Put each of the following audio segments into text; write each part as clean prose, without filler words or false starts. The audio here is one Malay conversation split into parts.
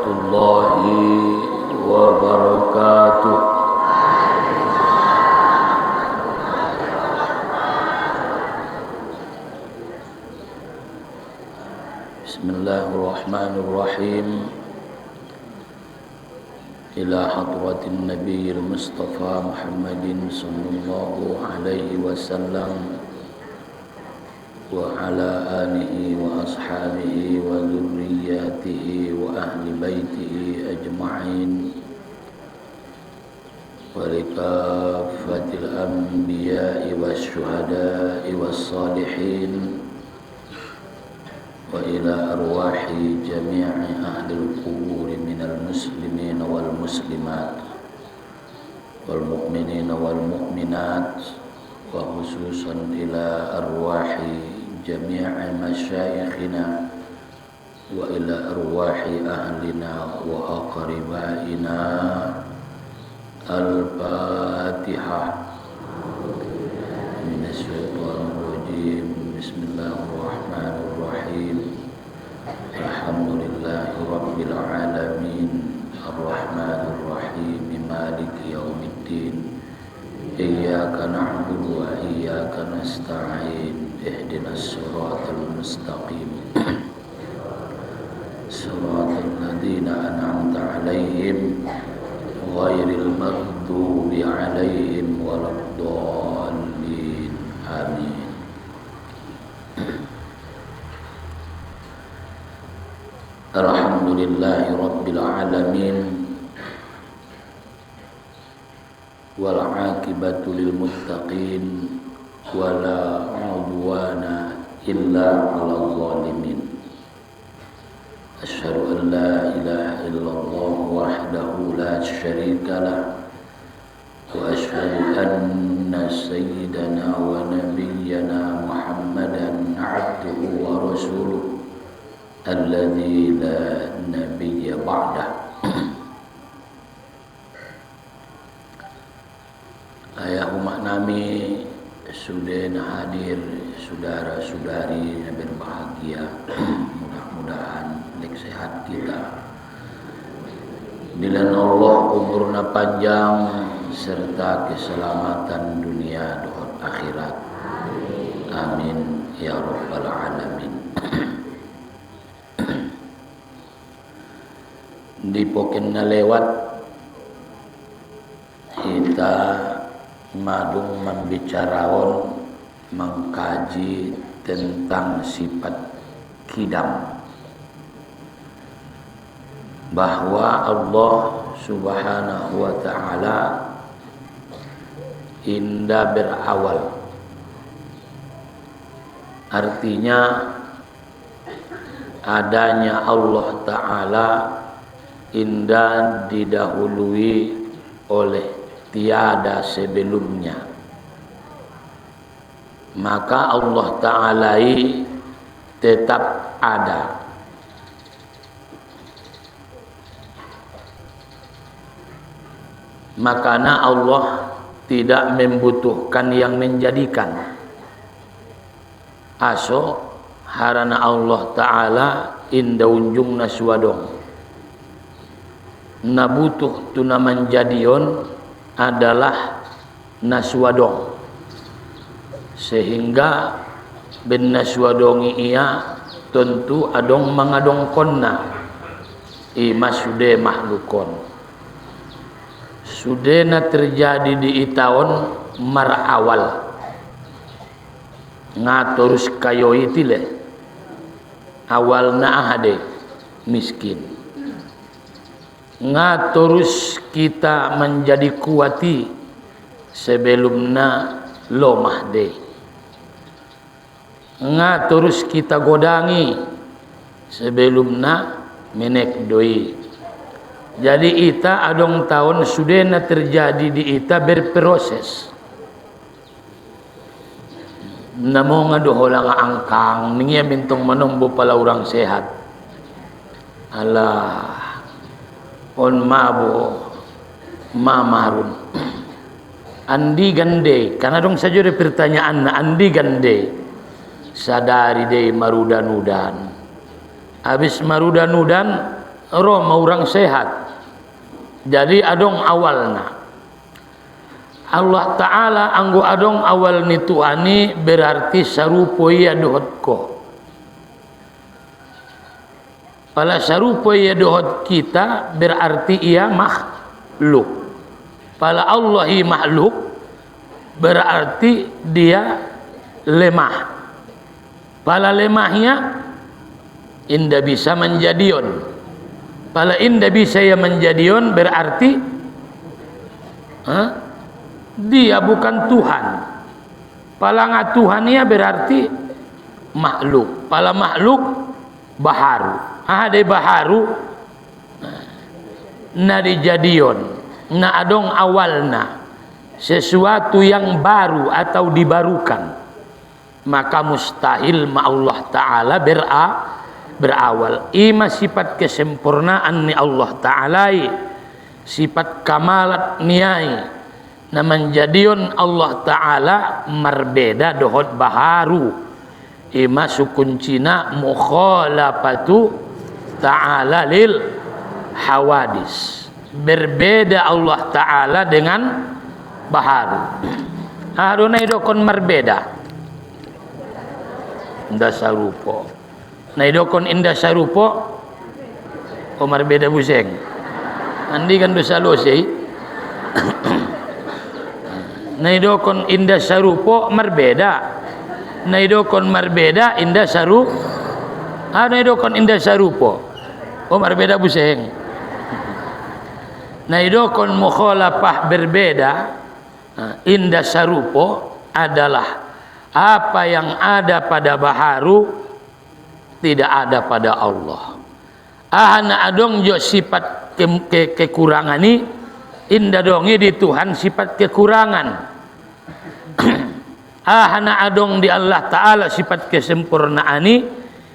warahmatullahi wabarakatuh. Bismillahirrahmanirrahim. Ila hadratin Nabiyil Mustafa Muhammadin sallallahu alaihi wasallam wa ala alihi wa ashabihi wa dzurriyyatihi wa ahli baitihi ajma'in wa likaffatil anbiya'i wasyuhada'i wassalihin wa ila arwahi jami'i ahlil qubur minal muslimina wal muslimat wal mu'minina wal mu'minat wa khususan ila arwahi jami'i masyayikhina wa ila arwahi ahlina wa aqribaina. Al-Fatihah. Minasyaitonirrajim. Bismillahirrahmanirrahim. Alhamdulillahi rabbil alamin. Ar-Rahmanir-Rahim. Maliki yaumiddin. Iyyaka na'budu wa iyyaka nasta'in. Ihdinas siratal mustaqim. Siratal ladzina an'amta 'alaihim ghairil maghdubi 'alaihim waladdallin. Amin. Alhamdulillahi rabbil alamin. Wal 'aqibatu lil muttaqin wala 'udwana illa 'alal zalimin. Asyhadu an la ilaha illallah wahdahu la syarika lah wa asyhadu anna sayyidana wa nabiyyana Muhammadan 'abduhu wa rasuluh alladzi la nabiyya ba'dah. Ayah umat nami sudah hadir, saudara-saudari yang berbahagia. Mudah-mudahan lek sehat kita. Bila Allah umurna panjang serta keselamatan dunia dan akhirat. Amin ya rabbal alamin. Di pokenna lewat kita madung membicarakan, mengkaji tentang sifat kidam, bahwa Allah subhanahu wa ta'ala indah berawal. Artinya adanya Allah ta'ala indah didahului oleh tiada sebelumnya. Maka Allah Ta'ala tetap ada. Makanya Allah tidak membutuhkan yang menjadikan. Aso harana Allah Ta'ala inda unjung naswadong. Nabutuh tuna menjadion adalah naswadong, sehingga ben naswadongi ia tentu adong mangadong konna ima sude mahlukon sude na terjadi di itaon mar awal ngaturus kayo itile awal na ahade miskin ngaturus kita menjadi kuati sebelumna lomah de ngaturus kita godangi sebelumna menek doi. Jadi ita adong tahun sudah terjadi di ita berproses. Namo ngadohola nga angkang ningia bintong manombo pala orang sehat. Allah on mabo mamarun andi gande karena dong saja ada pertanyaan na andi gande sadari deh marudan-udan habis marudan-udan roh orang sehat. Jadi adong awalna Allah Ta'ala anggo adong awal ni Tuhani berarti sarupo ia dohot ko. Pala sarupo ia dohot kita berarti ia makhluk. Pala Allahi makhluk berarti dia lemah. Pala lemahnya inda bisa menjadion. Pala inda bisa ya menjadion berarti dia bukan Tuhan. Palanga Tuhannya berarti makhluk. Pala makhluk baharu. Ada baharu na dijadion. Na adong awalna sesuatu yang baru atau dibarukan. Maka mustahil ma Allah Ta'ala berawal. Ima sifat kesempurnaan ni Allah Ta'ala, sifat kamalat niai na menjadion Allah Ta'ala marbeda dohot baharu. Ima sukuncina mukhalafatu ta'ala lil hawadis. Berbeda Allah Ta'ala dengan baharu. Adonai dokon marbeda indah sarupo. Naidokon indah sarupo o marbeda buseng. Andi kan dosa losei. Naidokon indah sarupo marbeda. Naidokon marbeda indah saru. Naidokon indah sarupo o marbeda buseng. Naidokon mukhalafah berbeda. Indah sarupo adalah apa yang ada pada baharu tidak ada pada Allah. Ahana adong jo sifat kekurangan ni indah dongi di Tuhan sifat kekurangan. Ahana adong di Allah Ta'ala sifat kesempurnaan ni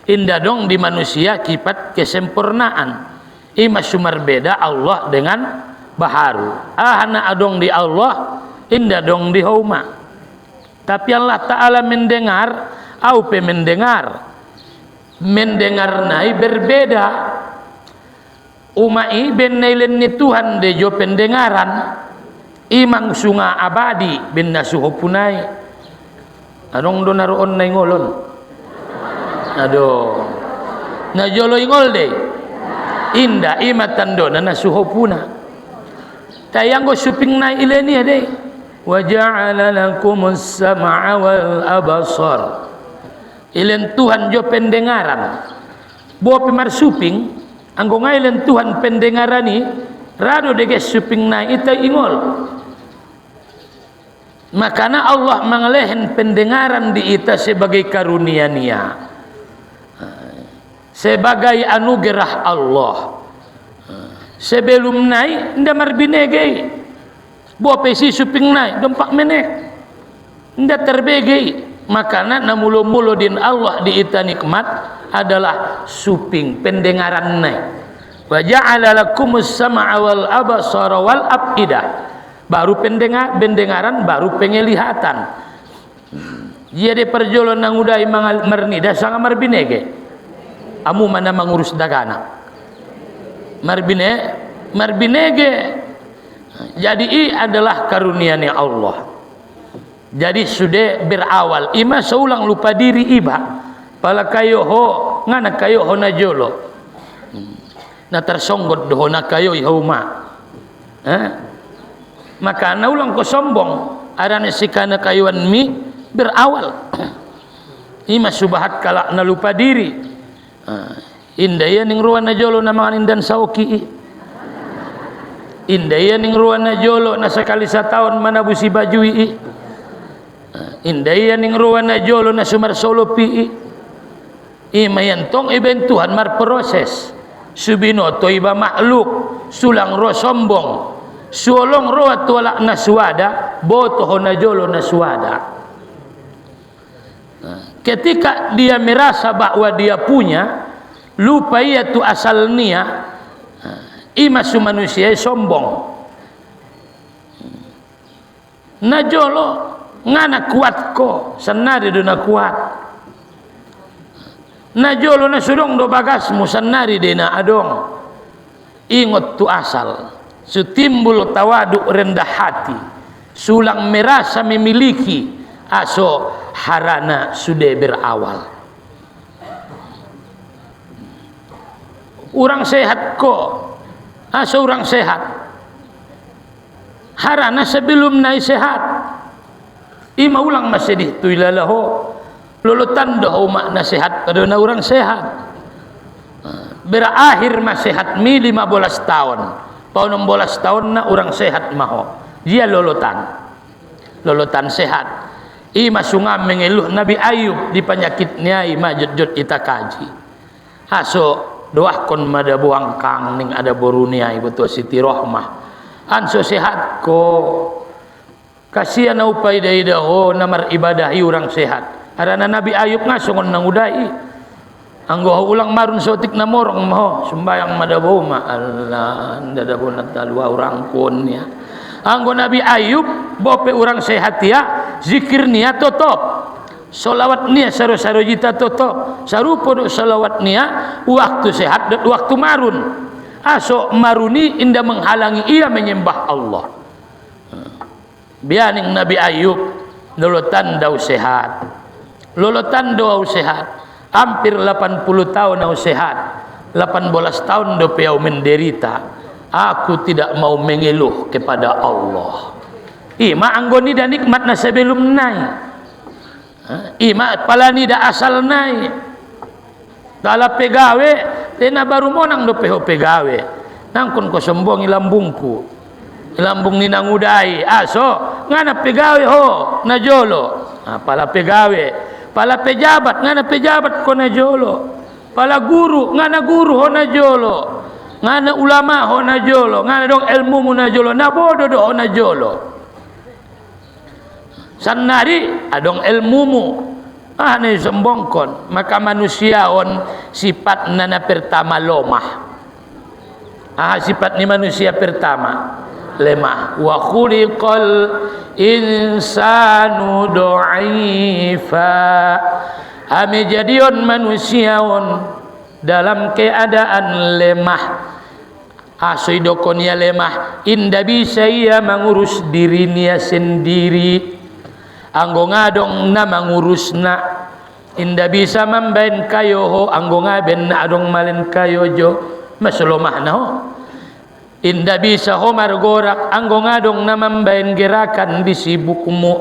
indah dong di manusia sifat kesempurnaan. Ima sumar beda Allah dengan baharu. Ahana adong di Allah indah dong di hauma. Tapi Allah Ta'ala mendengar au pe mendengar nai berbeda. Umai benailen ni Tuhan de jo pendengaran imang sunga abadi ben nasuhopunai. Anong do naroon na ingolon? Aduh. Na jolo ingol de. Inda imatan do na nasuhopuna. Tayang go suping na ileni de. Wa ja'ala lakumus sam'a wal absar. Ilen Tuhan jo pendengaran. Bo pemar suping anggo ngailen Tuhan pendengarani rado dege suping na ita ingol. Makana Allah mengelehen pendengaran di ita sebagai karunia nia, sebagai anugerah Allah. Sebelum naik nda marbinege bo pesi suping naik dompak menek nda terbege. Makana namulo-mulo din Allah di ita nikmat adalah suping pendengaran naik. Wa ja'ala lakumus sam'a wal absara wal afidah. Baru pendengaran baru penglihatan. Jadi perjolon nang udai mangal mernida sanga marbinege. Amu mana mengurus dagana. Marbinege. Jadi adalah karunia-Nya Allah. Jadi sudah berawal ima seulang lupa diri iba. Pala kayo ho ngana kayo ho na jolo. Na tersonggot doho na kayo ihauma. Maka na ulang ko sombong arane sikana kayuan mi berawal. Ima subahat kala na lupa diri. Indaya ning ruwan na jolo na mga nindan sauki. Indaya ning ruwan na jolo na sekali sa taon manabusi bajui. Indaya ning ruwan na jolo na sumar solo pi. Imayantong ibentuhan mar proses. Subinoto iba makhluk sulang ro sombong. Suolong roa tuala na suada, botoh na jolo na suada. Ketika dia merasa bahwa dia punya, lupa ia tu asalnya, imasu manusia sombong. Na jolo ngana kuat ko, senari do na kuat. Na jolo na sudong do bagasmu senari de na adong. ingot tu asal, sutimbul tawadu rendah hati, sulang merasa memiliki, aso harana sudah berawal. Orang sehat kok, aso orang sehat, harana sebelum naik sehat. Ima ulang masih di tu ilalaho, lulutan doh makna sehat kadona orang sehat. Berakhir masehat mi 15 tahun. Pau 16 tahun na orang sehat maho. Dia lulutan sehat. Ima sungam mengeluh Nabi Ayub di penyakitnya ima jut ita kaji. Aso doah kon mada buang kang ning ada borunia betul Siti Rohmah. Anso sehat ko. Kasihan upay day daho namar ibadahi orang sehat. Harana Nabi Ayub ngasongon nang udai. Anggo ulang marun sotik na morong mo sembayang madabo ma Allah dadabo na talwa orang kun ya. Anggo Nabi Ayub bope orang sehat ya zikir niya totop solawat niya saro-saro jita totop sarupo do solawat niya waktu sehat dan waktu marun aso maruni indah menghalangi ia menyembah Allah. Bianing Nabi Ayub lolotan dau sehat hampir 80 tahun au sehat, 18 tahun do piau menderita. Aku tidak mau mengeluh kepada Allah. Ima anggoni dan nikmat na sebelum naik. Ima palani da asal naik. Dala pegawe, tena baru monang do peho pegawe. Nangkon ko sombong ilambungku. Ilambung ni nangudai. Aso ngana pegawe ho na jolo. Pala pegawe. Pala pejabat ngana pejabat ko na jolo, pala guru ngana guru ho na jolo, ngana ulama ho na jolo, ngana dong ilmu mu na jolo, na bodo do ho na jolo. Sanari adong ilmu mu na sombongkon, maka manusia on sifat na pertama lomah. Sifat ni manusia pertama lemah. Wa khuliqal insanu dha'ifa. Ame jadion manusiaon dalam keadaan lemah. Asoidokonia lemah, indah bisa ia mengurus dirinya sendiri. Anggo ngadong na mengurusna, indah bisa membain kayo ho, anggo ngaben na adong malen kayo jo, masulomah na ho. Indah bisa homar gorak anggo ngadong na membain gerakan di sibukmu.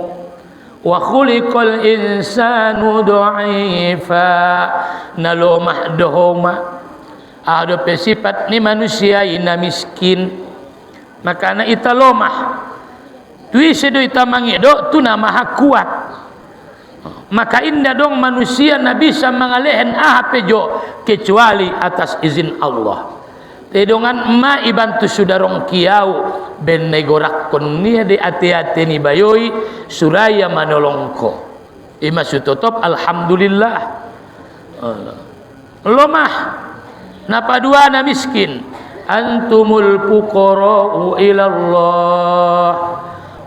Wa khuliqal insanu dha'ifa, nalomah dohoma. Ada pesifat ni manusia ina miskin, maka na ita lomah. Tui sedo ita mangido tu na maha kuat. Maka indah dong manusia na bisa mengalehen pejo kecuali atas izin Allah. Tedongan ma ibantu sudarong kiau ben negorak kon nia de ati-ati ni bayoi suraya manolongko. Ima sutotop alhamdulillah. Lomah napa dua na miskin. Antumul fuqara'u ila Allah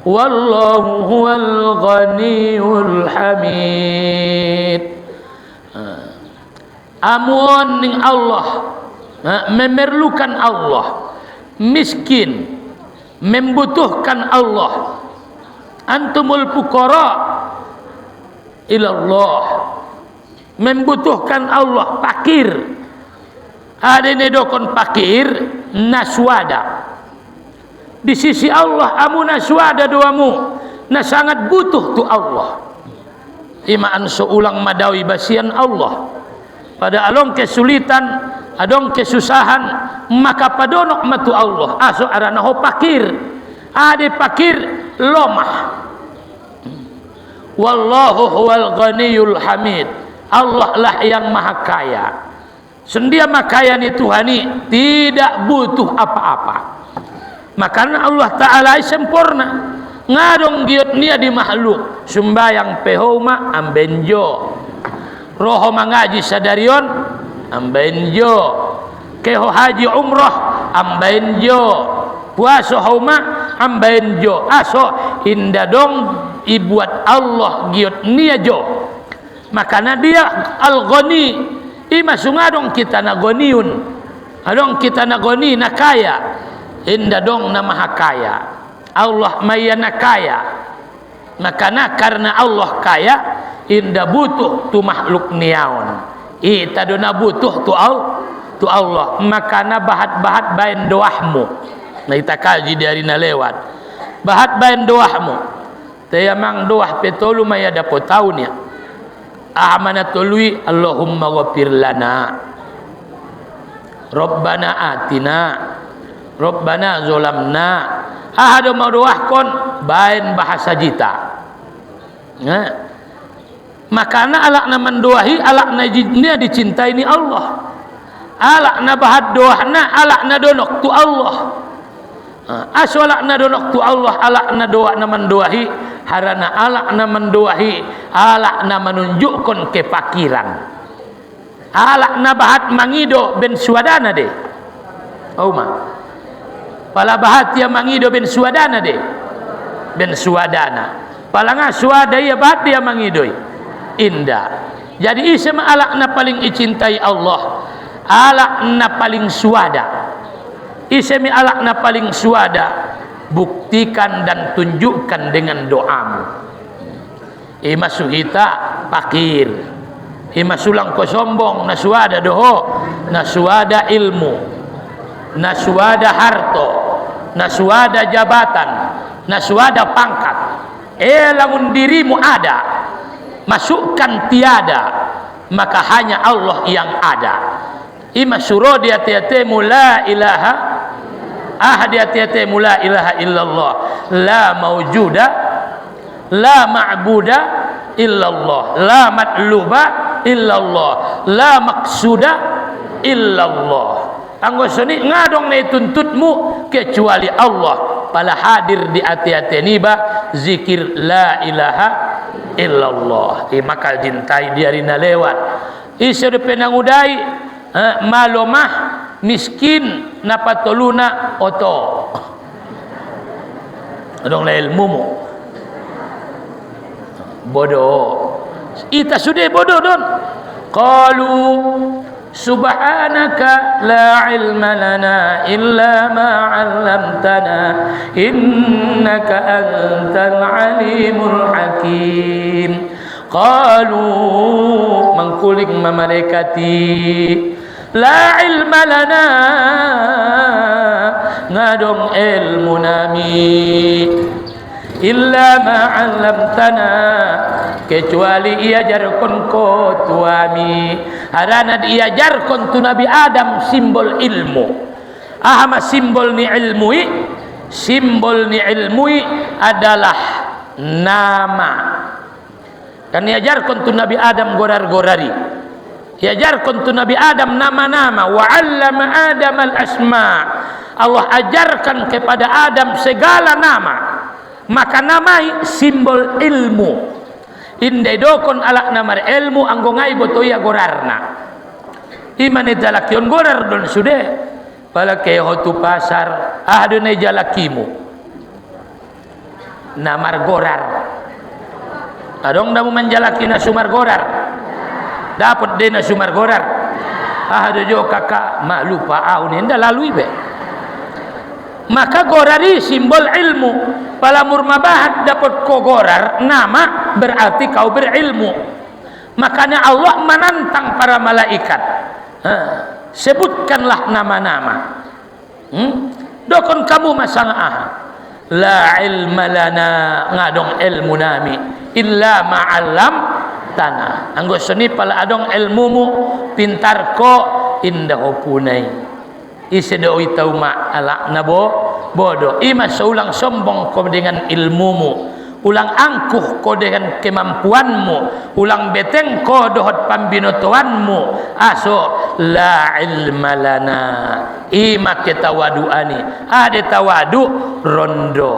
wallahu huwal ghaniyul hamid. Amun ning Allah, memerlukan Allah, miskin, membutuhkan Allah. Antumul fuqara ilallah, membutuhkan Allah, fakir. Ada nedokon fakir naswada di sisi Allah, amu naswada doamu na sangat butuh tu Allah. Imaan seulang madawi basian Allah pada along kesulitan, adong kesusahan, maka padonok matu Allah. Aso arana ho pakir, ade pakir lomah. Wallahu huwal ghaniyul hamid. Allah lah yang maha kaya. Sendia makaya ni Tuhani tidak butuh apa-apa. Makanya Allah Ta'ala sempurna. Ngadong giot nia di makhluk. Sumbayang pehoma ambenjo. Roho mangaji sadarion ambenjo, keho haji umroh ambenjo, puasa homa ambenjo. Aso indah dong ibuat Allah giot nia jo. Makana dia al-ghani, ima sungadong kita na ghaniun. adong kita nagoni na kaya, inda dong na maha kaya. Allah maya na kaya, makana karena Allah kaya, inda butuh tu makhluk niaon. Ita do na butuh tu Allah, makana bahat-bahat bain doahmu. Nah ita kaji dari na lewat. Bahat bain doahmu. Tayamang doah petolu maya dapo tahunnya. Amana tului Allahumma ghafir lana. Rabbana atina. Rabbana zolamna. Ahadu madoahkon bain bahasa jita. Nah. Makana alak na mendoahi, alak na jinnya dicintai ni Allah. Alak na bahat doahna, alak na donok tu Allah. Aswalak na donok tu Allah, alak na doa na mendoahi, harana alak na mendoahi, alak na menunjukkan kepakiran. Alak na bahat mangido ben suadana de. Oma. Pala bahat ya mangido ben suadana de. Ben suadana. Pala nga suada ya bahat dia mangidoi. Indah. Jadi isem alak na paling icintai Allah. Alak na paling suada. Isemi alak na paling suada, buktikan dan tunjukkan dengan doamu. Ima suhita pakir, ima sulang ko sombong, na suada doho, na suada ilmu, na suada harto, na suada jabatan, na suada pangkat. Lamun dirimu ada, masukkan tiada, maka hanya Allah yang ada. Ima suruh di hati-hatimu la ilaha di hati-hatimu la ilaha illallah, la mawjuda la ma'buda illallah, la matluba illallah, la maqsuda illallah. Anggo seni ngadong na tuntutmu kecuali Allah. Pala hadir di hati-hati niba zikir la ilaha illallah. Maka jintai diarina lewat isa de penangudai malomah miskin napatoluna oto adong la ilmumu bodoh ita sudah bodoh don. Qalu subhanaka la ilma lana illa ma 'allamtana innaka antal alimul hakim. Qalu mangkuling mamalaikati la ilma lana ngadong ilmu nami illa ma 'allamtana kecuali iajarkon ko tuami. Harana diajarkon tu Nabi Adam simbol ilmu. Ahama simbol ni ilmui, simbol ni ilmui adalah nama. Kan diajarkon tu Nabi Adam gorar-gorari. Diajarkon tu Nabi Adam nama-nama. Wa 'allama Adam al-asma. Allah ajarkan kepada Adam segala nama. Maka namai simbol ilmu. Indai dokon alak namar ilmu anggo ngai botoya gorarna. Imane jalakion gorar don sude. Pala ke hotu pasar adone jalakimu. Namar gorar. Adong damu menjalaki na sumar gorar. Dapat dena sumar gorar. Ada jo kakak mak lupa ni nda lalui be. Maka gorari simbol ilmu. Pala murmabahat dapat ko gorar nama berarti kau berilmu. Makanya Allah menantang para malaikat. Sebutkanlah nama-nama. Dokon kamu masang la ilma lana ngadong ilmu nami illa ma'alam tanah. Anggo seni pala adong ilmumu pintar ko indah punai. Isedoi tau ma ala nabo bodoh. Ima seulang sombong ko dengan ilmumu, ulang angkuh ko dengan kemampuanmu, ulang beteng ko dohot pambinotoanmu. Aso la ilma lana. Ima ketawaduani. Ade tawadu rondo.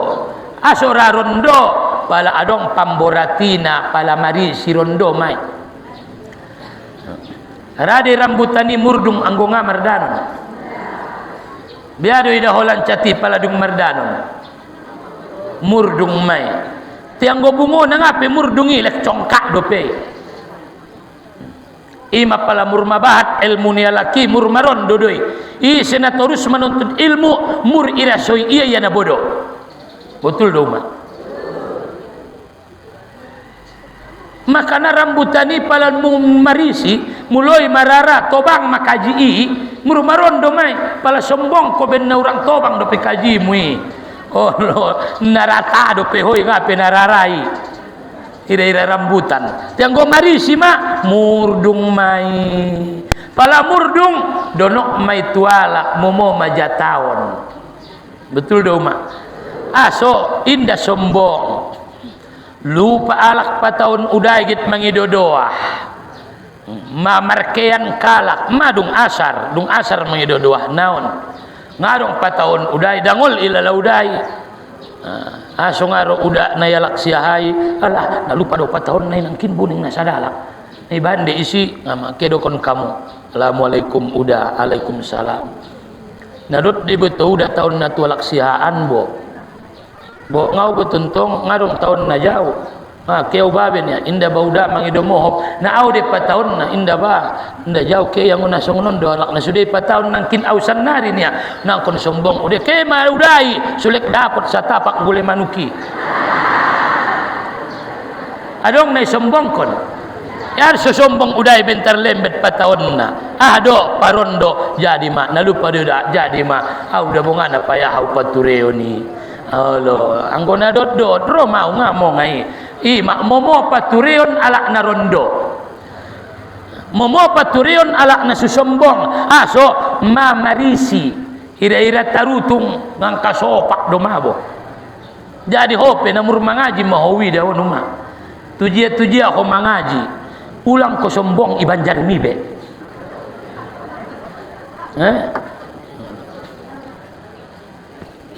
Asora rondo pala adong pamboratina pala mari si rondo mai. Rade rambutani murdung anggo ngamar danon. Biado ida holan cati pala dung mardanon. Murdung mai. Tiang go bungo na ngape murdungi lek congkak dope. ima pala murmabahat ilmu ni laki murmaron dodoi i senatorus menuntut ilmu mur irasoi iya yana bodoh. Betul dong mak. Makana rambutani pala marisi muloi marara tobang makaji i murmaron domai pala sombong ko ben orang tobang do pekaji mui oh lo narata do pehoi ngape nararai ira-ira rambutan yang go marisi mak murdung mai pala murdung donok mai tuala momo majataon. Betul do mak. Aso indah sombong lupa alak patahun udah git mangidodoah mamarkean kalak madung asar mangidodoah naon ngarong patahun udah dangol ilala udai aso ngaro udah nayalak siahai alah na lupa do patahun nay nangkin buning nasadalak ay bande isi ngama kedokon kamu assalamualaikum udah alaikumsalam nadot di betul udah tahun natualak sihaan bo ngau betuntong ngarong tahun na jauh keu baben ya inda bauda mangido mohop na au de patahun na inda ba inda jauh ke yang una songonon do alak na sude patahun nangkin ausan nari nia nang kon sombong ude ke maudai sulek dapat sa tapak gule manuki adong nay sombong kon yar sombong udai bentar lembet patahun na do parondo jadi mak na lupa dia jadi mak au da bongana payah au patureo ni Allah, anggona dot ro mau ngamo ngai. I mak momo paturion alak na rondo. Momo paturion alak na susombong. Aso mamarisi. Ira-ira tarutung ngangka sopak do mabo. Jadi hope namur mangaji mahowi daw numa. Tujia ko mangaji. Ulang ko sombong ibanjar mibe.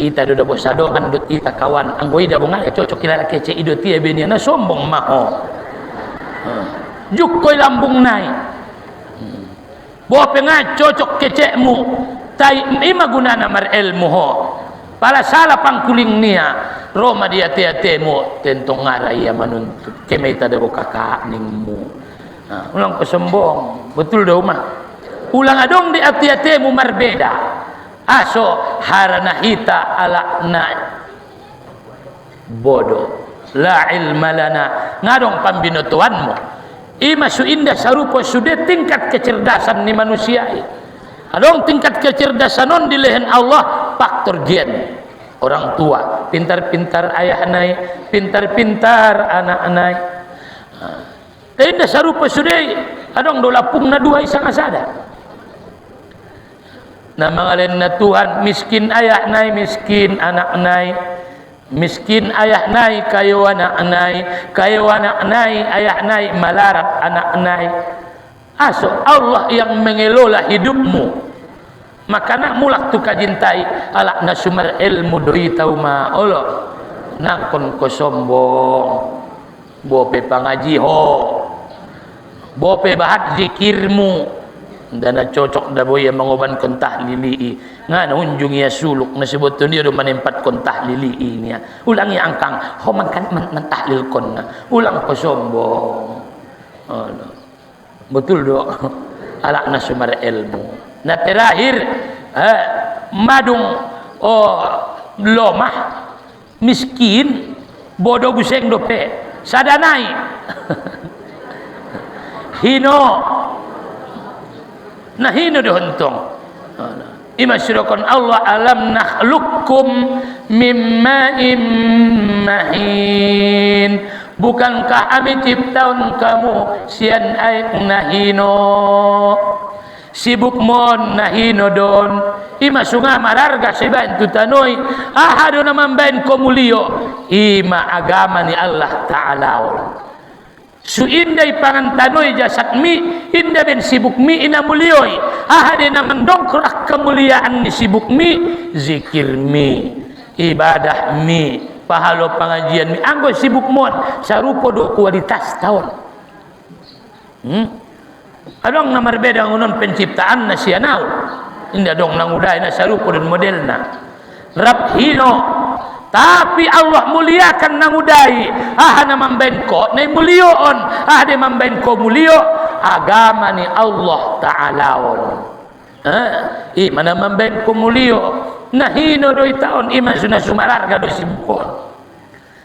Ita do dabo sadokan dot ita kawan anggoi da bunga cocok kira kece idot tie benia na sombong maho juk koy lambung nai bo penga cocok kecemu tai ima gunana mar ilmu ho pala sala pangkuling nia roma dia temo tentong ngarai ya manuntut kemeta dabo kakak ningmu ulang ko sombong betul do mah ulang adong di ati-atemu marbeda aso harana hita ala na bodoh la ilma lana ngadong pambinotuanmu ima su indah sarupo sudah tingkat kecerdasan ni manusia adong tingkat kecerdasan non di lehen Allah faktor gen orang tua pintar-pintar ayah nai pintar-pintar anak nai indah sarupo sudah adong dolapung na dua isang asada na mangalen na Tuhan miskin ayah nai miskin anak nai miskin ayah nai kayo anak nai ayah nai malarat anak nai aso Allah yang mengelola hidupmu makana mulak tu kajintai alak na sumber ilmu doi tau ma Allah nakon ko sombong bope pangaji ho bope bahat zikirmu dana cocok da boy mangoban kon tahlili ngana unjung ya suluk na sebutun dia do manempat kon tahlili nya ulangi angkang ho man kan man tahlil kon ulang ko sombong betul do alak na sumar ilmu na terakhir madung lomah miskin bodoh buseng dope sadanai hino nah hino dohontong imasyirakan Allah alam nakhluqukum mimma'im mahin bukankah kami ciptaun kamu sian air nahino sibuk mon nahino don ima sunga mararga sebantu tanoi ahado naman bain komulio ima agama ni Allah Ta'ala su inday pangantanoy jasad mi inda ben sibuk mi ina mulioi ahade naman dongkrak kemuliaan ni sibuk mi zikir mi ibadah mi pahalo pengajian mi anggo sibuk mon sarupo do kualitas tahun adong namar beda ngunon penciptaan na sianau inda dong nang uday na sarupo dan modelna rab hino tapi Allah muliakan namudai na mambenko na mulioon de mambenko mulio agama ni Allah ta'alaon mana mambenko mulio nahino do itaon ima suna sumararga do sibukon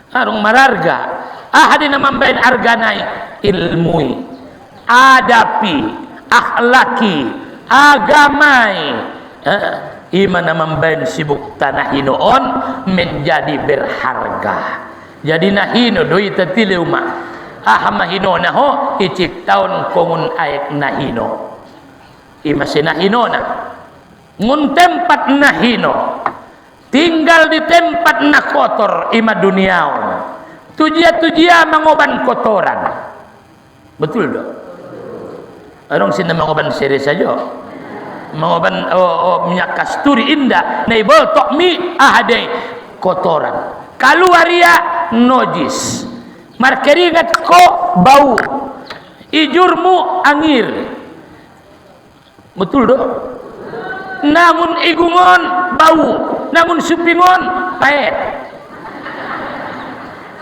arong mararga de na mamben arganay ilmui adapi akhlaki agamai iman namambain sibuk tanah hinoon menjadi berharga. Jadi nahino doi tatile uma mahino na ho icik taon kongun aek nahino ima sinahino na ngun tempat nahino tinggal di tempat na kotor ima duniaon tujia mangoban kotoran betul do arong sina mangoban seri saja mangoban minyak kasturi indah nei botok mi ahade kotoran kaluaria nojis markeringat ko bau ijurmu angir betul do namun igungon bau namun supingon paet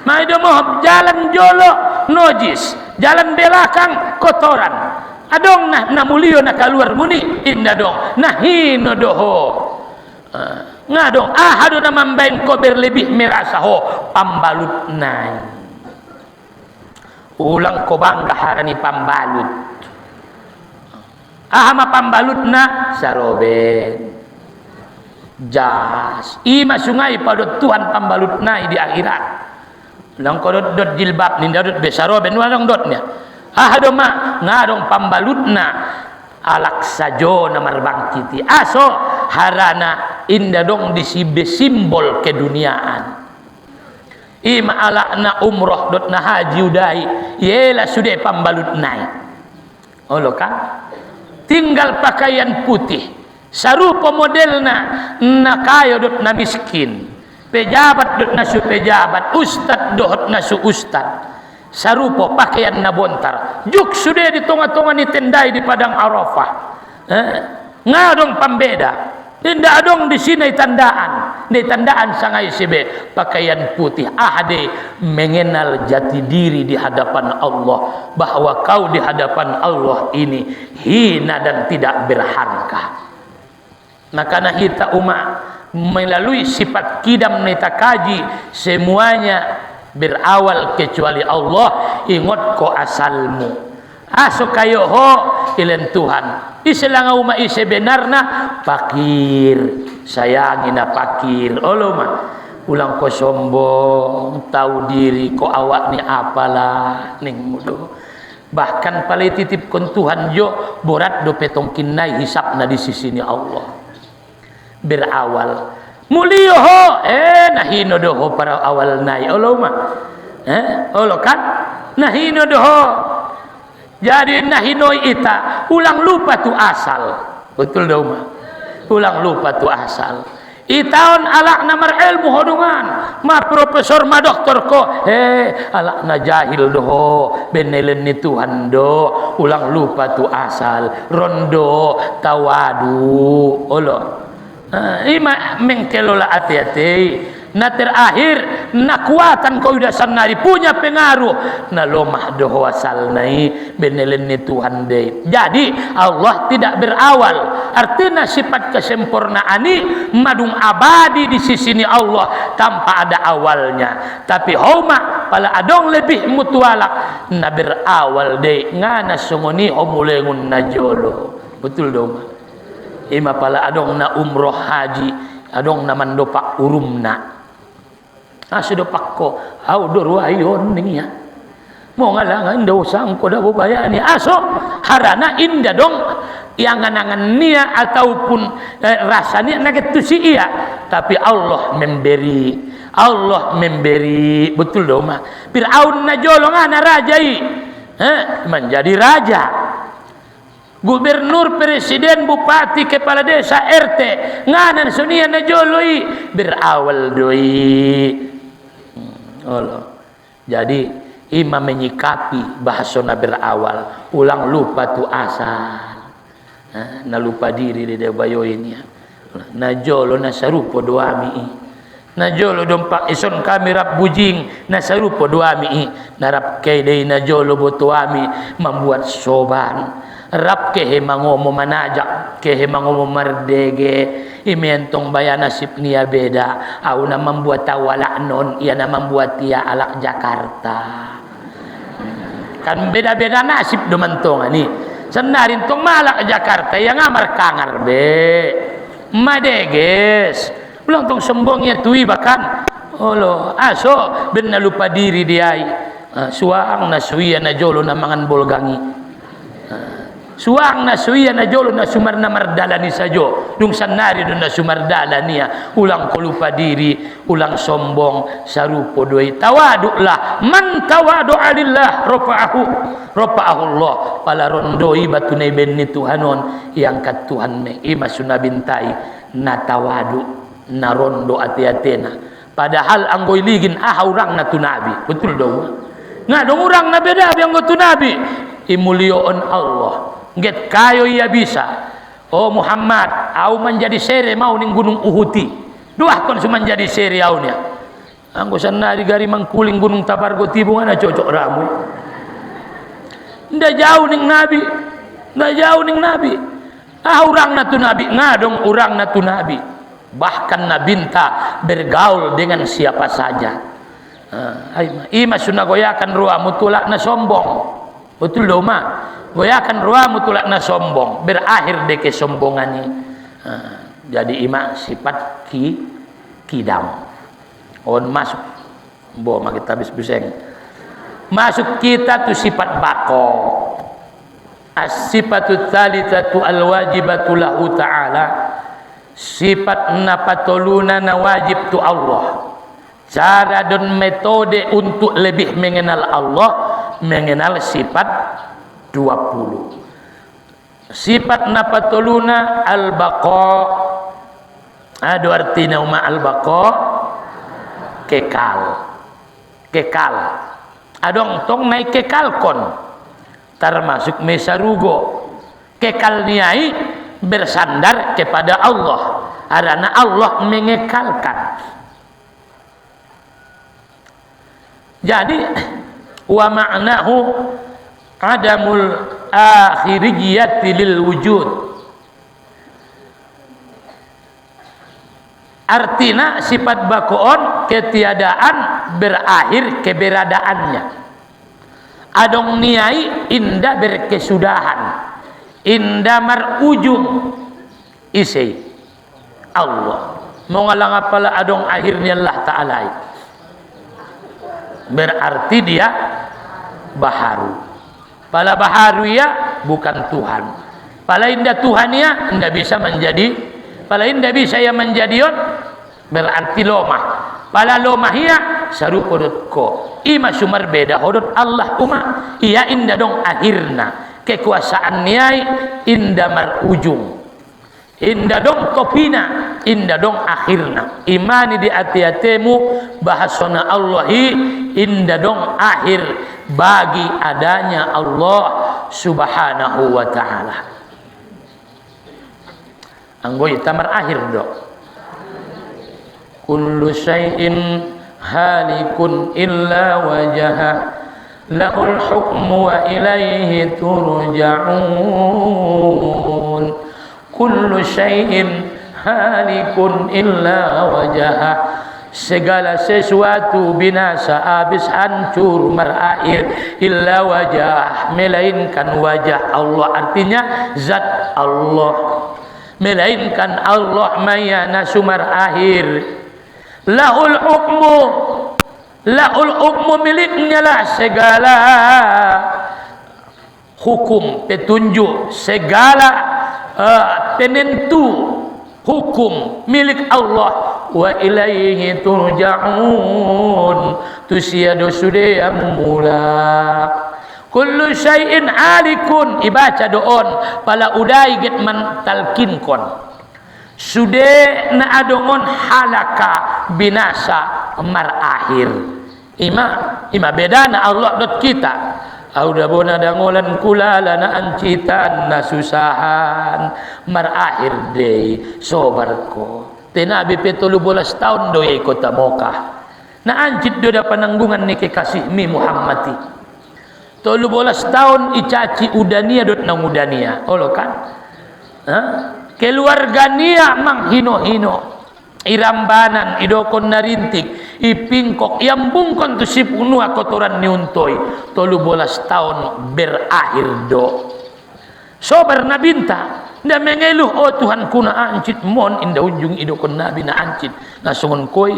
maido moh jalan jolo nojis jalan belakang kotoran adong na mulio na kaluar muni indah dong nah hino doho ngadong hado na mambain ko berlebih merasa ho pambalut nai ulang ko bangga harani pambalut ma pambalut na saroben jas ima sungai padot Tuhan pambalut nai di akhirat lang ko dot jilbab ninda dot besaroben walang dotnya hado ma ngadong pambalutna alak sajo na marbangkiti aso harana inda dong disibe simbol keduniaan ima alakna umroh dot na haji udai yela sudah pambalut nai olo kan tinggal pakaian putih sarupa modelna na kayo dot na miskin pejabat dot na su pejabat ustad dot na su ustad sarupo pakaian na bontar juk sudah di tonga-tonga ni tendai di padang Arafah ngadong pambeda tindak adong di sini tandaan sangai sibe pakaian putih ahade mengenal jati diri di hadapan Allah bahwa kau di hadapan Allah ini hina dan tidak berharga maka kita umat melalui sifat kidam neta kaji semuanya berawal kecuali Allah ingot ko asalmu aso kayo ho ilen Tuhan iselang uma ise benarna pakir sayangi na pakir olo ma ulang ko sombong tahu diri ko awak ni apalah ning mudo bahkan pale titip kon Tuhan jo borat do petong kinai hisap na di sisi ni Allah berawal mulio ho nahino doho para awal nai olo ma olo kan nahino doho jadi nahino ita ulang lupa tu asal betul do ma ulang lupa tu asal itaon alak na mar ilmu hodungan ma profesor ma doktor ko alak na jahil doho benelen ni Tuhan do ulang lupa tu asal rondo tawadu olo ima mengkelola hati-hati na terakhir na kuatan kau udah sanari punya pengaruh na lomah doho asal nai benelen ni Tuhan deh jadi Allah tidak berawal artinya sifat kesempurnaan ini madung abadi di sisi ni Allah tanpa ada awalnya tapi homa pala adong lebih mutualak na berawal deh ngana sungoni homulengun na jolo betul dong ima pala adong na umroh haji adong na mandopak urumna sudopak ko au dorwayon ning ya mo ngalangan daw sang ko daw bayani aso harana inda dong yang angan nia ataupun rasanya nagetu si iya tapi Allah memberi betul dong ma Firaun na jolongan na rajai menjadi raja gubernur, presiden, bupati, kepala desa, RT nganan sunia na joloi berawal doi Allah. Jadi imam menyikapi bahasona berawal ulang lupa tu asal na lupa diri di bayo ini na jolo na sarupo doami najolo dompak ison kami rap bujing na sarupo duami narap kay day najolo botuami membuat soban rap kehe mangomo manajak kehe mangomo mardege imentong baya nasib niya beda au na membuat tawala non ia na membuat dia alak Jakarta kan beda-beda nasib domantong ani senarin tong malak Jakarta yang ngamar kangar be madeges belum tong sombongnya tui bahkan olo aso benar lupa diri dia suang na suia na jolo na mangan bolgangi suang na suia na jolo na sumar na mardalani sajo dung sanari do na sumar dalania ulang ko lupa diri ulang sombong sarupo doi tawadu lah man tawadu alillah rafa'ahu Allah pala rondoi batunai benni Tuhanon yang kat Tuhan me ima sunabintai na tawadu na rondo ati-atena padahal anggoy ligin orang na tunabi betul dong nga dong orang na beda yang go tunabi imulioon Allah get kayo iya bisa oh Muhammad au menjadi sere mau ning gunung Uhuti doah kon suman jadi sere aunya anggo sanari gari mangkuling gunung Tabargo Tibung ana cocok ramu nda jauh ning nabi orang na tunabi ngadong orang na tunabi bahkan nabinta bergaul dengan siapa saja ima sunna goyakan ruah mutulak na sombong betul do ma goyakan ruah mutulak na sombong berakhir deke sombongani jadi ima sifat kidam on masuk bo kita habis buseng masuk kita tu sifat bako as-sifatu tsalitsatu al-wajibatu lahu ta'ala sifat napatoluna na wajib tu Allah cara dan metode untuk lebih mengenal Allah mengenal sifat 20 sifat napatoluna al-baqa ada artinya al-baqa kekal adong tong naik kekal kon termasuk mesarugo kekal niai bersandar kepada Allah karena Allah mengekalkan jadi wa ma'nahu adamul akhiriyyati lil wujud artinya sifat bakoon ketiadaan berakhir keberadaannya adong niai indah berkesudahan indamar ujung isi Allah mau ngalang apalah adong akhirnya Allah Ta'ala berarti dia baharu pala baharu ya bukan Tuhan pala indah Tuhan ya indah bisa menjadi pala indah bisa ya menjadion berarti lomah pala lomah ya sarupodotko ima sumar beda hodot Allah iya indah dong akhirna kekuasaan niai indah mar ujung indah dong topina indah dong akhirna imani di hati-hatimu bahasana Allahi indah dong akhir bagi adanya Allah subhanahu wa ta'ala anggoy tamar akhir dok kullu syai'in halikun illa wajahah lahul hukmu wa ilaihi turja'un kullu syai'in halikun illa wajah segala sesuatu binasa habis hancur berakhir illa wajah melainkan wajah Allah artinya zat Allah melainkan Allah mayana sumar akhir lahul hukmu miliknya lah segala hukum petunjuk segala penentu hukum milik Allah wa ilaihi turja'un tusiado sude mula kullu syai'in alikun ibaca doon pala udai get man talkin kon sude na adongon halaka binasa mar akhir ima bedana Allah dot kita auda bona dangolan kulala na ancitan na susahan mar akhir day sobarko Nabi pe 13 tahun do kota Mekah. Na anjit do da penanggungan ni kekasih mi Muhammadi. 13 tahun icaci udania dot nang udania. Olo kan? Keluarga nia manghino-hino. Irambanan, idokon narintik, ipingkok, yang bungkon tu si punua kotoran niuntoi. 13 tahun berakhir do. Sobar na binta, na mengeluh, oh Tuhanku na ancit mon, inda unjung idokon nabi na ancit. Nasungon koi,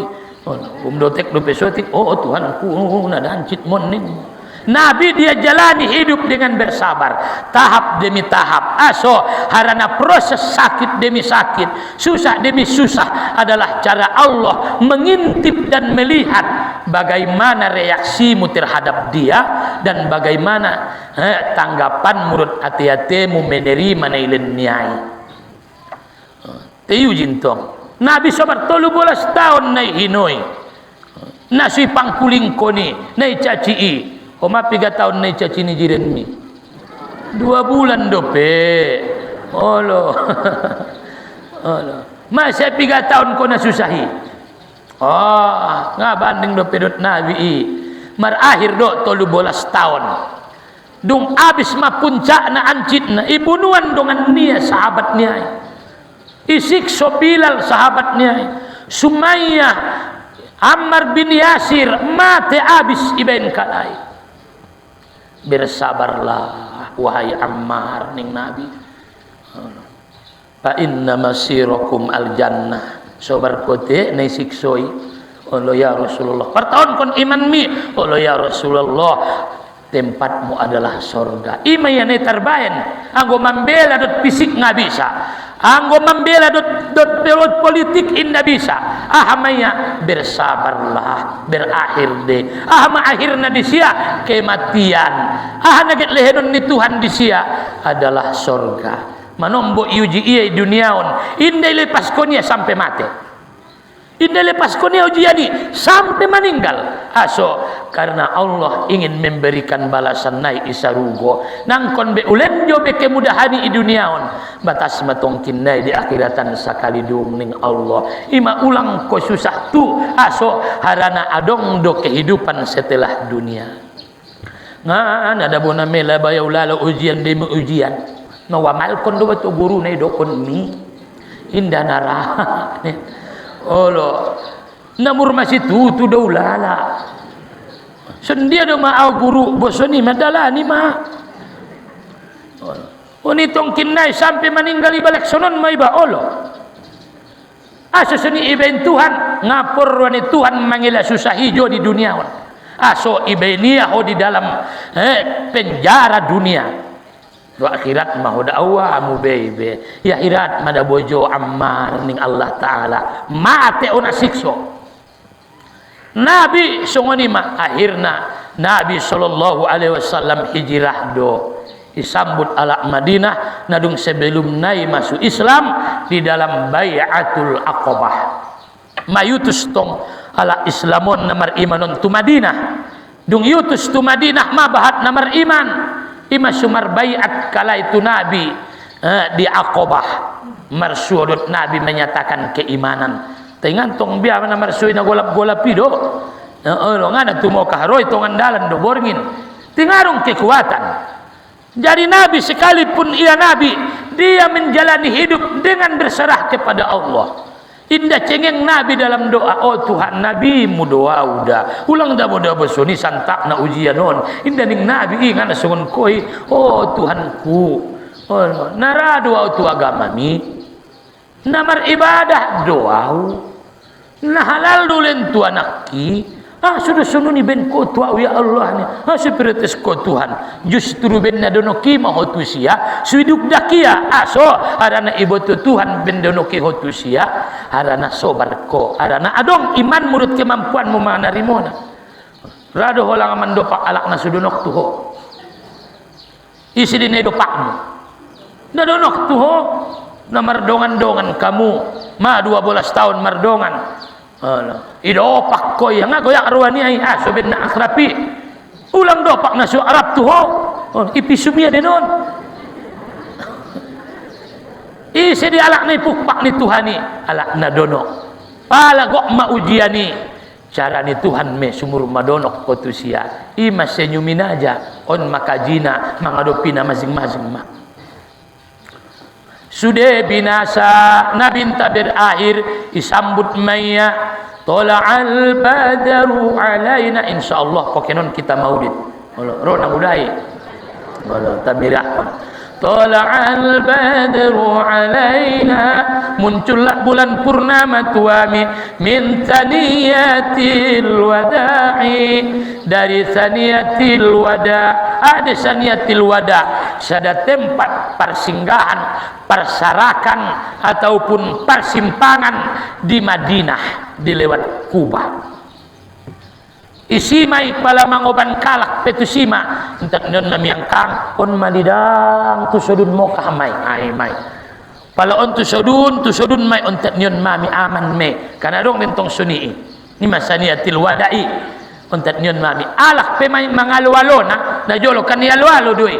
umdotek do pesotik, oh Tuhanku na ancit mon ning. Nabi dia jalani hidup dengan bersabar, tahap demi tahap. Aso harana proses sakit demi sakit, susah demi susah adalah cara Allah mengintip dan melihat bagaimana reaksimu terhadap dia dan bagaimana tanggapan menurut hati-hatimu menerima nailen niai. Tiu jintong. Nabi sabar 13 tahun nai hinoi. Nasi pangkuling koni nai cacii. Oma 3 tahun nai caci ni jiren mi 2 bulan dope olo masa 3 tahun ko na susahi ngabanding dope dot nabi mar akhir do 13 tahun dung abis ma puncak na ancit na ibunuan dongan nia sahabat nia isikso Bilal sahabat nia Sumayyah Ammar bin Yasir mate abis iben kalai. Bersabarlah wahai Ammar ning Nabi. Fa inna masirakum al jannah. Sobar kote nei siksoi. Allah ya Rasulullah. Pertahun kon iman mi. Allah ya Rasulullah. Tempatmu adalah sorga. Ima ya ne terbayan. Anggo membela dot fisik nggak bisa. Anggo membela dot pelot politik indah bisa. Ahamaya bersabarlah, berakhir deh. Ahama akhirna di sia kematian. Naget lehenon ni Tuhan di sia adalah sorga. Manombo iuji iya duniaon. Indah lepas konia sampai mati. Indah lepas konia ujiani sampai meninggal. Aso karena Allah ingin memberikan balasan naik isarugo. Nangkon be ulen jo be kemudahani i duniaon. Batas matongkin naik di akhiratan sakali dung ning Allah. Ima ulang ko susah tu. Aso harana adong do kehidupan setelah dunia. Ngan ada bona mela bayau lalo ujian demi ujian. Ngawamal kon do batu guru nai do kon mi. Indah nara. Allah namur masih tutu daulala sendia do mau guru bosoni madalani ma oni tongkin nai sampai meninggal balik sonon mai ba Allah aso seni iben Tuhan ngapur wani Tuhan mangila susah hijau di dunia aso ibenia ho di dalam penjara dunia do akhirat mah dakwah amu bebe ya akhirat mada bojo Ammar ning Allah taala mate ona sikso Nabi sungoni mah akhirna Nabi sallallahu alaihi wasallam hijrah do disambut ala Madinah nadung sebelum nai masuk Islam di dalam bai'atul aqabah mayutus tong ala islamon namar imanon tu Madinah dung yutus tu Madinah ma bahat namar iman ima sumar bayat kala itu Nabi di Aqabah marsuudut Nabi menyatakan keimanan tengantong biar mana marsui na golap-golap pido ngana tu mau kaharoi tongan dalan do borngin tingarung kekuatan jadi Nabi sekalipun ia Nabi dia menjalani hidup dengan berserah kepada Allah. Indah cengeng Nabi dalam doa, oh Tuhan Nabimu doa udah ulang dah doa besoni santak na ujian non indah ning Nabi ingat sungun koi oh Tuhanku oh nara doa tu agama mi namar ibadah doa nah halal dulen tu anaki sudah sununi ben ko tu ya Allah ni sepirites ko Tuhan justru ben na donoki mahotusia suiduk dakia aso arana ibu tu Tuhan ben donoki hotusia arana sobar ko arana adong iman menurut kemampuan mu manarimona rado holang aman dopak alak na sudonok tu ho isi dine dopakmu na donok tu ho na mardongan-dongan kamu ma 12 tahun mardongan idopak ko yang goyak arwani ai aso ben na akrapi ulang dopak na su Arab tu ho ipisumia denon isi di alak ni pukpak ni Tuhani alak na dono pala gok ma ujiani cara ni Tuhan me sumur madonok kotusia ima senyumin aja on makajina mangadopina masing-masing mak sudah binasa nabi tak berakhir isambut maya tola'al badaru alaina insyaallah pokenon kita maulid rona budai tabirah tola'al badru alaina muncullah bulan purnama tuami min saniyatil wada'i dari saniyatil wada ada saniyatil wada sada tempat persinggahan persarakan ataupun persimpangan di Madinah di lewat Kuba isimai pala mangoban kalak petusima entak non namiang kang on malidang tu sodun mokah mai ai mai pala on tu sodun mai on tak nyon mami aman me kana dong mentong sunii ni masaniatil wadai on tak nyon mami alah pe mai mangalo-alo na jolo kan yalo-alo doi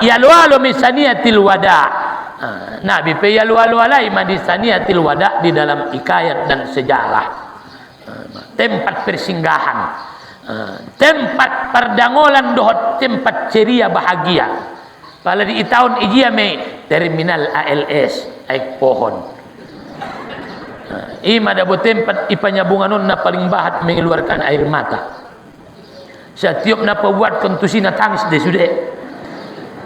yalo-alo misaniatil wada nabi pe yalo-alo alai madisaniatil wada di dalam hikayat dan sejarah tempat persinggahan tempat perdangolan dohot tempat ceria bahagia pada di tahun ijia me terminal ALS aik pohon ima dabo tempat ipanyabunganon na paling bahat mengeluarkan air mata setiap na pabuat kontusi na tangis de sude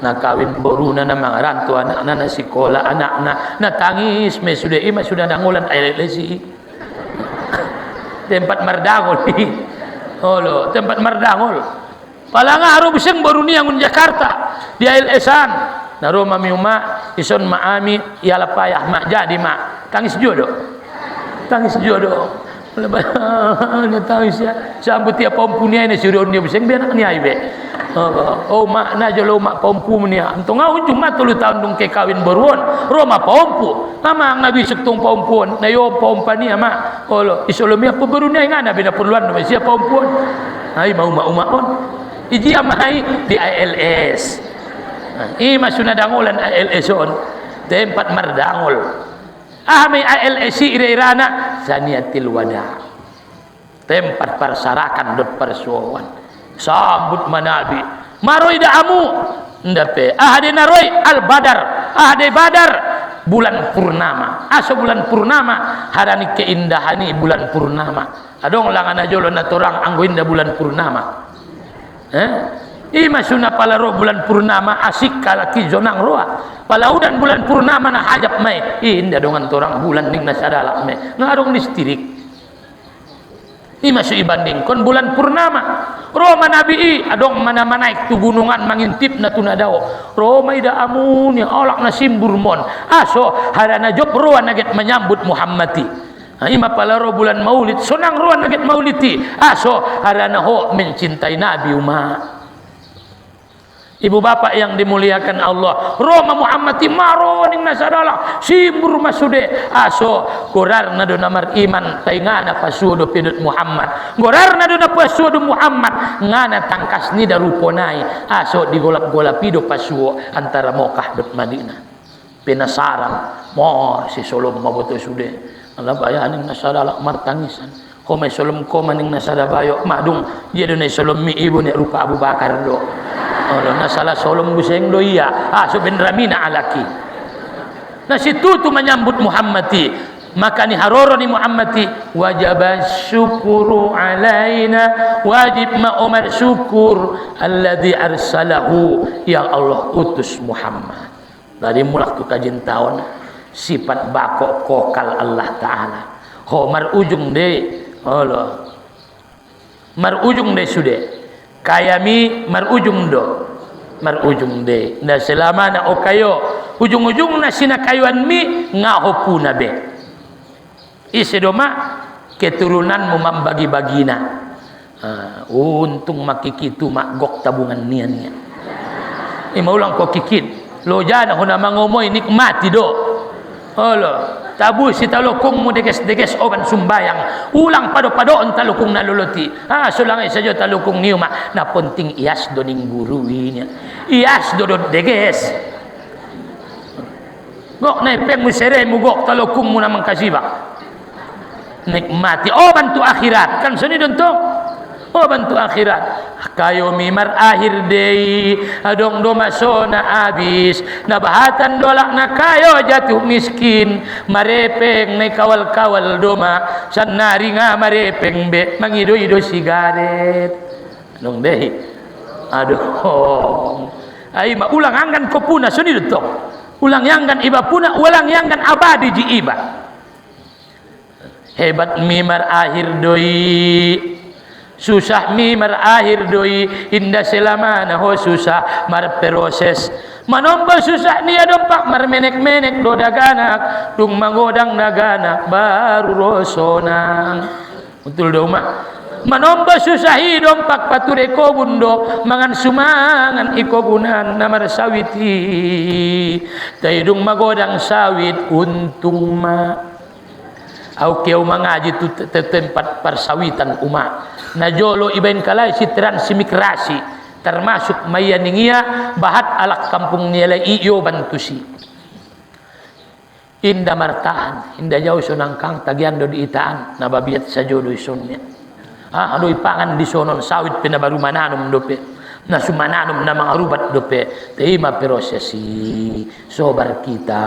na kawin baru na mga ranto anak na sekolah anak na tangis me sude ima sudah dangolan ALS tempat merdangol holo tempat merdangol palanga aro bisang baru ni angun Jakarta di ALS-an naro mami uma ison maami iala payah mak jadi mak tangis jodoh nya tangis ya sambut tiap pompunia ini suruh dia bisang biar ni ai be oh mak na jolo mak pompu menia antong au cuma 3 tahun dong ke kawin baruan roma pompu mama nabi sektung pompuan na yo pompani ama olo isolomia peberunia ngana beda perluan na sia pompuan ai mau on iji amai di ALS i masuna dangolan ALS on tempat merdangol mai ALS irana saniatil wada tempat persarakan dot persuawan sambut manabi maroi da amu ndape ahade naroi al badar ahade badar bulan purnama bulan purnama harani keindahani bulan purnama adong langan ajolo na torang anggo inda bulan purnama ima suna palaro bulan purnama asik kalaki zonang roa palaudan bulan purnama na hajab mai inda dongan torang bulan ning nasadalak mai ngarong listirik ima su ibanding kon bulan purnama Roma nabi adong mana naik tu gunungan mangintip na tunadao Roma ida amun yang olak na simburmon harana job roa naget menyambut Muhammadi ima palaro bulan maulid sonang roa naget mauliti harana ho mencintai nabi uma ibu bapak yang dimuliakan Allah Roma Muhammadi maro ning nasadala simbur masude gorar na do namar iman taingana pasudo pedut Muhammad gorar na do na pasudo Muhammad ngana tangkas ni daruponai digolap-golapido pasuo antara Mekah dot Madinah penasaran mo si solom maboto sude ala bayaning nasadala martangisan ko may solom ko maning nasada bayo madung dia do na solom mi ibu ni rupa Abu Bakar do na salah solong buseng do iya ben ramina alaki na situ tu menyambut Muhammadi maka ni haroro ni Muhammadi wajib syukuru alaina wajib ma umar syukur alladzi arsalahu yang Allah utus Muhammad dari mulak tu kajian tahun sifat bakok kokal Allah Ta'ala mar ujung de Allah mar ujung de sude kayami mar ujung de na selama na okayo ujung-ujung na sinakayuan mi ngahopuna be isidoma keturunan mo mambagi-bagina untung makikitu magok tabungan niya imaulang ko kikit lo jana huna mangomoy nikmati do olo tabu si talukong mo deges oban sumbayang ulang pado-padoon talukong naluluti sulangay sa Diyos talukong niyuma na punting iyas do ning guruin niya iyas do deges Gok nepeng musere mugok talokum mu namang kasibak. Nikmati bantu akhirat kan sini donto. Bantu akhirat. Kayo mimar akhir dei adong do masona abis nabahatan dolak na kayo jatuh miskin marepeng na kawal-kawal doma sanari nga marepeng be mangido-ido sigaret nung dei aduh ay maulang anggan ko puna suni dito ulang yanggan iba puna ulang yanggan abadi di iba hebat mimar akhir doi susah mimar akhir doi indah selama naho susah mar proses manomba susah niya dompak mar menek-menek do daganak dung mangodang daganak baru rosonang betul do mak manomba susah dompak pature ko bundo mangan sumangan iko gunan namar sawiti taidung magodang sawit untung mak au keu mangaji tu tempat persawitan umat najolo ibain kalai si transmigrasi termasuk mayaningia bahat alak kampung nilai iyo bantusi indah martahan indah jauh sonangkang tagian do diitaan nababiat sajodo isonnya aduh ipangan di sonon sawit pinabaru mananum dope na sumananum na mga rubat dope tema prosesi sobar kita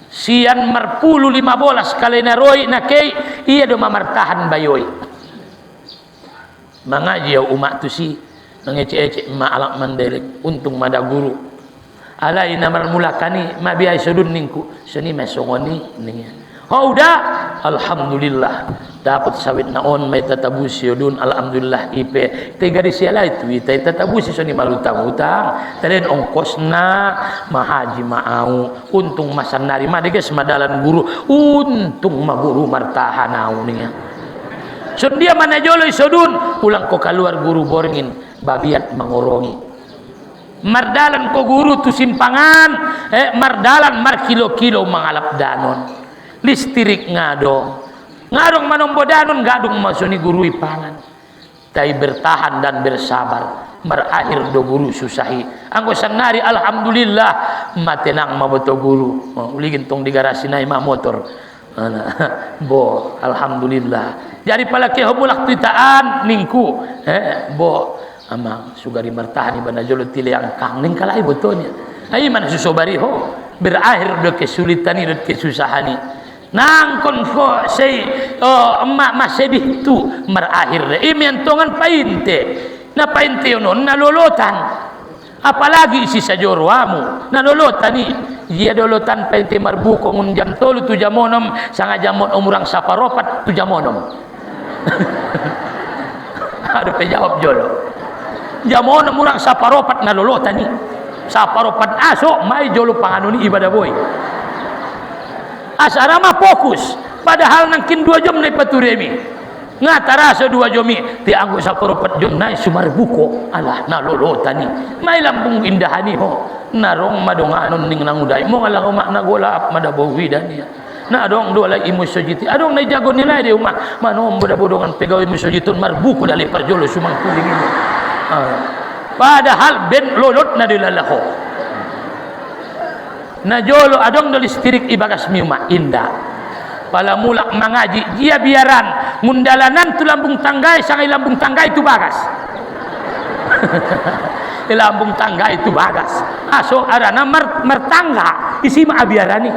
sian marpulu 15 kali naroi na kay iya do mamartahan bayoy mangaji ya umat tu si nangece-ece ma alak mandelek untung mada guru alai namar mulakani ma biay sudun ningku seni mesongoni ningia udah alhamdulillah dapat sawit naon may tatabusi yodun alhamdulillah ipe tega di siala itu itay tatabusi soni malutang-utang talen ongkos na mahaji maau untung masanari madeges madalan guru untung maguru martahan naunya so dia mana jolo isodun ulang ko keluar guru boringin babiat mangorongi mardalan ko guru tu simpangan mardalan mar kilo-kilo mangalap danon listrik ngadong manombo danon gadung masuni guru ipangan tai bertahan dan bersabar berakhir do guru susahi anggo sanari alhamdulillah matenang maboto guru uligin tong di garasi na ima motor bo alhamdulillah jadi palaki hobulak titaan ningku bo amang sugari martahan ibana jolo tile ang kang ning kalai botonya ay man susobari ho berakhir do kesulitan do kesusahani nangkon ko say emak masedih tu merakhir imiantongan painte na painte non nalolotan apalagi si sajorwamu nalolotan ni dia dolotan painte marbuko ngun jam 3 tu jamonom sanga jamon umurang saparopat tu jamonom aduh pejawab jolo jamonom umurang saparopat nalolotan ni saparopat aso mai jolo panganuni ibadah boy asarama fokus padahal nangkin 2 jam na paturemi ngatarasa 2 jomi ti anggo sa poropat jom na sumar buko alah nalolotani may lambung indahani ho narong madonganon ning nanguday mo ngalang umak nagolap madabawidan niya na adong dola imusojiti adong na jago nila di umak manom bodabodongan pegawai musojitun marbuko dali parjolo sumang kuling ini padahal ben lolot na dilalaho na jolo adong do listrik ibagas miuma indah pala mulak mangaji dia biaran ngundalanan tu lambung tanggay sangai lambung tanggay itu bagas lambung tangga itu bagas aso arana mertangga isi ma biarani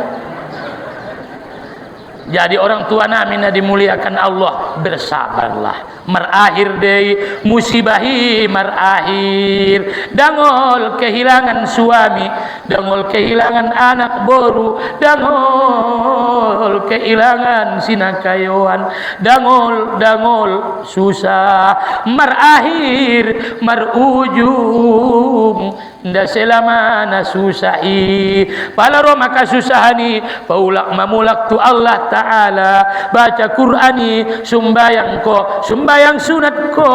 jadi orang tua namin na dimuliakan Allah bersabarlah merakhir dei musibahi merakhir dangol kehilangan suami dangol kehilangan anak boru dangol kehilangan sinakayoan dangol susah merakhir marujung nda selama na susahi palaro maka susahani paulak mamulak tu Allah Ta'ala baca Qur'ani sumbayang ko sumbayang sunat ko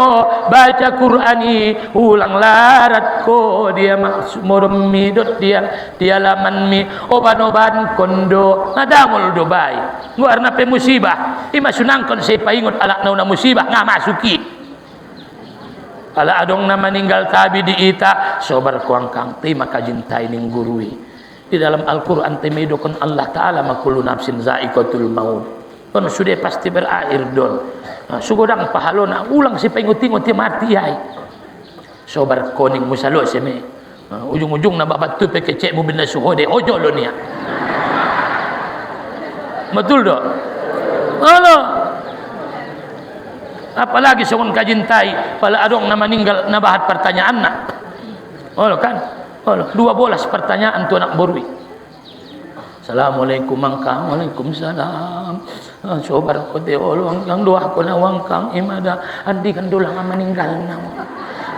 baca Qur'ani ulang larat ko dia morom midot dia laman mi oban-oban kondo nadamol do bay nguarna pe musibah ima sunangkon say paingot alak na musibah nga masuki ala adong na maninggal tabi di ita sobar kuang kang ti makajintay ning gurui Di dalam Al-Quran temedokon Allah Ta'ala makullu nafsin za'iqatul maut. Kono sudah pasti berakhir don. Sugodang pahalona ulang si penguti-nguti mati ai. Sobar koning musalo seme. Ujung-ujung na babatu pe kecek mu benda suhode ojo lo nia. Betul dok? Halo. Apalagi songon kajintai pala adong na meninggal na bahat pertanyaan na. Halo kan? Halo, 12 pertanyaan tu anak borui. Assalamualaikum mangkang, waalaikumsalam. Sobar ko te olong yang doa ko na wangkang imada andi kan dulang meninggal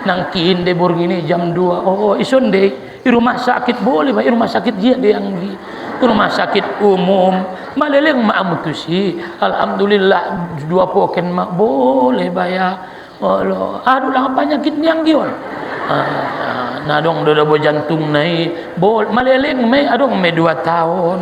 nang kiin de bor gini jam 2. Oh ison de di rumah sakit boleh ba, di rumah sakit dia de yang di rumah sakit umum maleleng ma amutusi alhamdulillah 2 poken mak boleh bayar. Allah aduh lah penyakit yang gion. Nadong dodo bo jantung nai bol maleleng me adong me 2 tahun.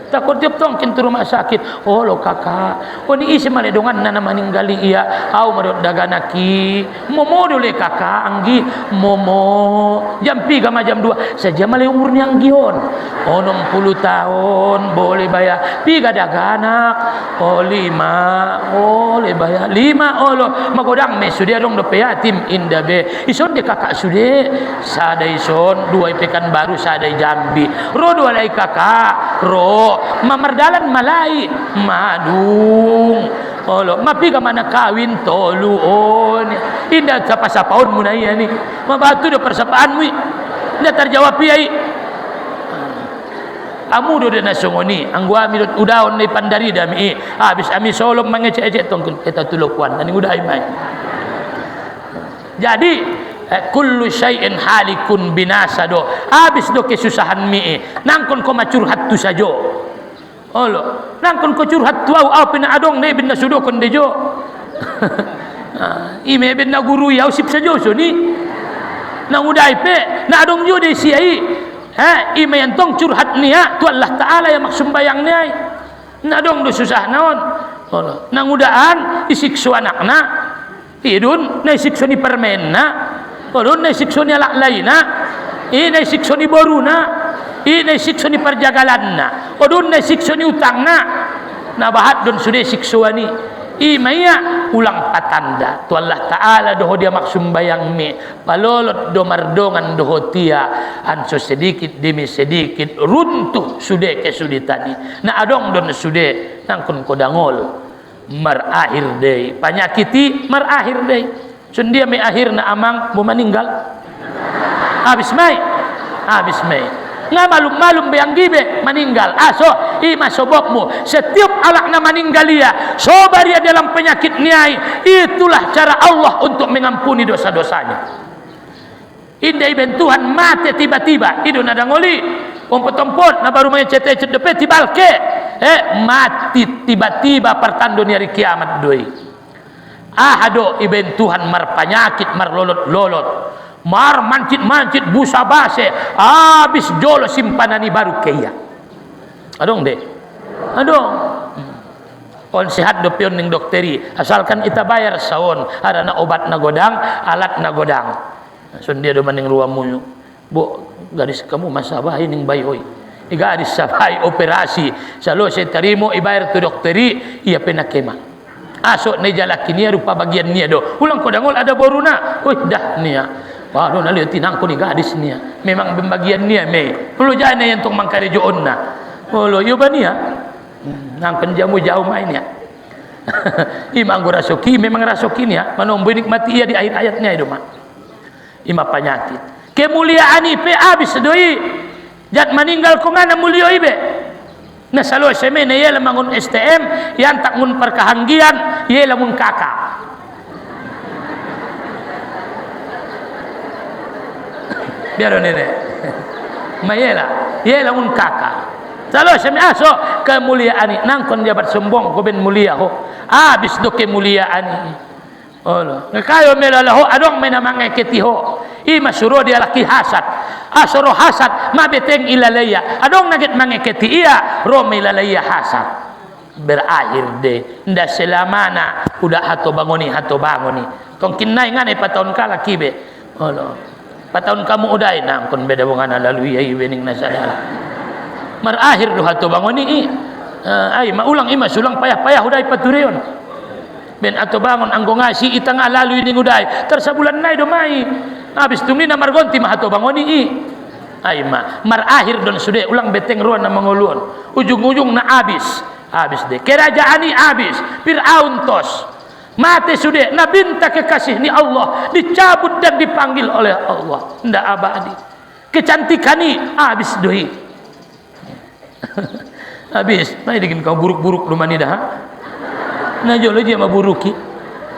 Takut tiap tong kintu rumah sakit. Oh lo kakak, oh ni isi male dongan nana meninggali iya. Au marot daganaki. Momo dole kakak anggi momo. Jam 3 ma jam 2 saja male umurnya anggion. Oh 60 tahun boleh bayar. 3 daganak. Oh 5 boleh bayar. 5 oh lo magodang me sudah dong dope yatim indah be. Ison de kakak sudah. Sadai ison 2 pekan baru sadai Jambi. Ro 2 lai kakak. Ro mamardalan malai madung olo mapi ka mana kawin toluon indah sapa-sapaon mo na iya ni mabatu do persapaan mo indah terjawab piai amu do na sungoni ang guami do udaon ni pandari dami habis ami solom mangece-ece tong kita tulukuan ani udah imay jadi kullu syai'in halikun binasa do habis do kesusahan mi nangkon ko macurhat tu sajo. Olo nangkon ko curhat tuau au pina adong ne binna sudo kon dejo. Ime binna guru ya usip sajo so ni nang udai pe na adong jo de siai ime yantong curhat nia tu Allah Taala yang maksum bayang ni ai na adong do susah naon. Olo nang udaan isikso anakna idun na isikso ni permenna olo na isikso ni alak laina na isikso ni boruna ini siksa ni perjagalan na odun na siksa ni utang na bahat don sudah siksa ni imaya ulang patanda tu Allah Ta'ala doho dia maksum bayang mi palolot do mardongan doho tia anso sedikit demi sedikit runtuh sudah kesulitan na adong don sudah nangkun kodangol marakhir day panyakiti marakhir day sundia me akhir na amang mau meninggal habis mai nga malum-malum bayang gibe meninggal aso ima sobokmu setiap alak na meninggal ia sobar dia dalam penyakit niai itulah cara Allah untuk mengampuni dosa-dosanya indah iben Tuhan mati tiba-tiba itu nada ngoli ompot-ompot na baru mengecet-ecet depe tibalke mati tiba-tiba pertando ni hari kiamat doi ahado iben Tuhan mar penyakit mar lolot-lolot mar mancit-mancit busa base habis jolo simpanani baru kaya adong deh adong on sehat do pion ning dokteri asalkan ita bayar saon ada na obat na godang alat na godang sun dia do maning ruamu bo gadis kamu masabahin ning bayoy gadis sabai operasi salo saya terimo ibayar tu dokteri ia penakema aso ne jalaki nia rupa bagian nia do ulang kodangol ada boruna dah nia waduh na lihat tinang ko ni gadis niya memang pembagian niya me perlu jana yang tung mangkari joon na olo yo ba niya nang penjamu jauh main ya imang go rasoki memang rasoki niya manombo nikmati iya di akhir ayatnya itu mah ima penyakit kemuliaan ipe habis doi jat meninggal ko ngana mulio ibe na salo semene ye lamangun STM yang tak mun perkahanggian ye lamun kakak biar nenek mayela yela un kakak salo semi aso kemuliaan ini nangkon jabat sombong ko ben mulia ho habis do kemuliaan olo ngakayo melala ho adong menamang keti ho ima suro dia laki hasad asoro hasad mabeteng ilalaya adong naget mangeketi iya ro ilalaya hasad berakhir de nda selamana udah hato bangoni tong kinai ngane paton kala kibe olo patahun kamu udai nang kon beda wong ana lalu yai wening nasadala mar akhir do hato bangun ni ay maulang ima sulang payah-payah udai paturion ben ato bangun anggo ngasi itang lalu ning udai tersabulan nai do mai habis tumni na margonti mah ato bangun ni ay mar akhir don sude ulang beteng ruan na manguluon ujung-ujung na habis deh kerajaan ni habis Fir'aun tos mati sudah nabinta kekasih ni Allah dicabut dan dipanggil oleh Allah ndak abadi kecantikan ni habis doi habis mai digin kau buruk-buruk rumah ni dah nah jolo dia maburuki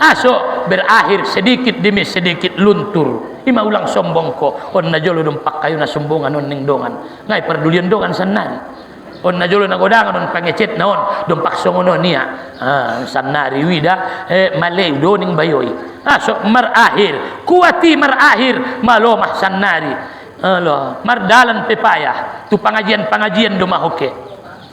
aso berakhir sedikit demi sedikit luntur ima ulang sombong ko on najolo dompak kayu na sombongan on ning dongan ngai perdulian dongan sanari on najolo nagodangan on pangecet naon dompak songono nia sanari wida malay do ning bayoy aso mar akhir kuati mar akhir malomah sanari Allah mardalan pepayah tu pengajian do mahoke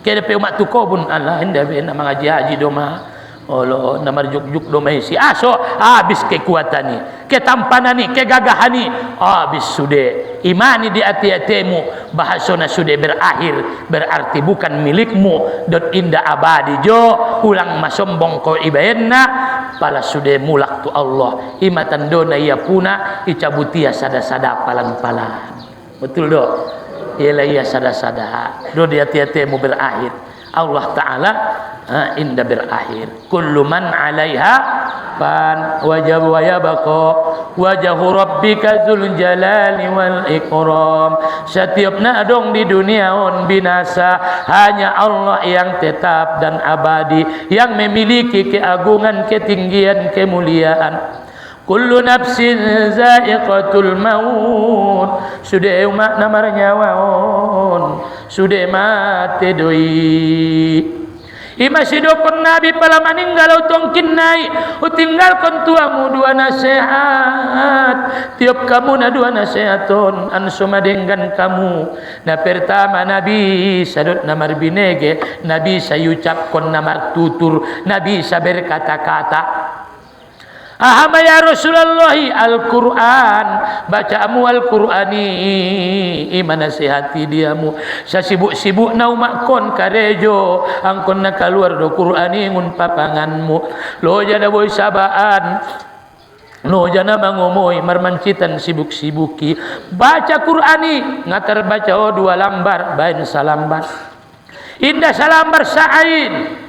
kede pe umat tu kobun Allah inda be na mengaji haji do mah Allah na marjuk-juk do mahi si aso habis kekuatani ketampanani kegagahani habis sude imani di ati-atimu bahasona sude berakhir berarti bukan milikmu dot inda abadi jo ulang masombong ko ibayenna pala sude mulak tu Allah imatan dona ia puna icabutia sada-sada palan-palan betul do ialah ia sada-sada do di ati-atimu berakhir Allah Ta'ala inda berakhir kullu man 'alaiha fan wajah wa yabqa wajhu rabbika dzul jalali wal ikram setiap nadong di dunia on binasa hanya Allah yang tetap dan abadi yang memiliki keagungan ketinggian kemuliaan kullu nafsin za'iqatul maut sudah umat namar nyawaon sudah mati doi ima sidokon nabi pala maninggal utongkin nai utinggalkan tuamu dua nasihat tiap kamu na dua nasihaton an sumadenggan kamu na pertama nabi sadot namar binege nabi sayucapkon namar tutur nabi saber kata-kata ahama ya Rasulullah Al-Quran bacamu Al-Qurani iman nasihati diamu sa sibuk-sibuk na umakon karejo angkon na kaluar do Qurani ngun papanganmu lo jana boy sabaan no jana mangomoy marmancitan sibuk-sibuki baca Qurani ngatar baca dua lambar bain salambar indah salambar sa'ain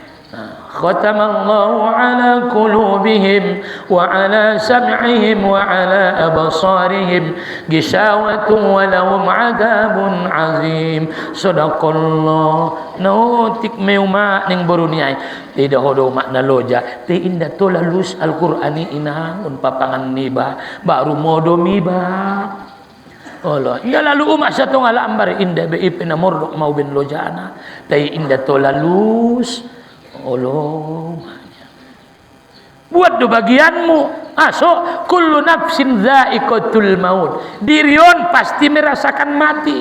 ختم الله على قلوبهم وعلى سمعهم وعلى أبصارهم غشاوة ولهم عذاب عظيم صدق الله notik meuma ning boruniai tidak hodo makna loja te inda to lalus Al-Qur'ani inangun papangan niba baru modo miba Allah inda lalu umat satu ngalambar inda be ipena mordok mau ben lojana te inda to lalus Allah buat do bagianmu aso kullu nafsin dha'iqatul maut dirion pasti merasakan mati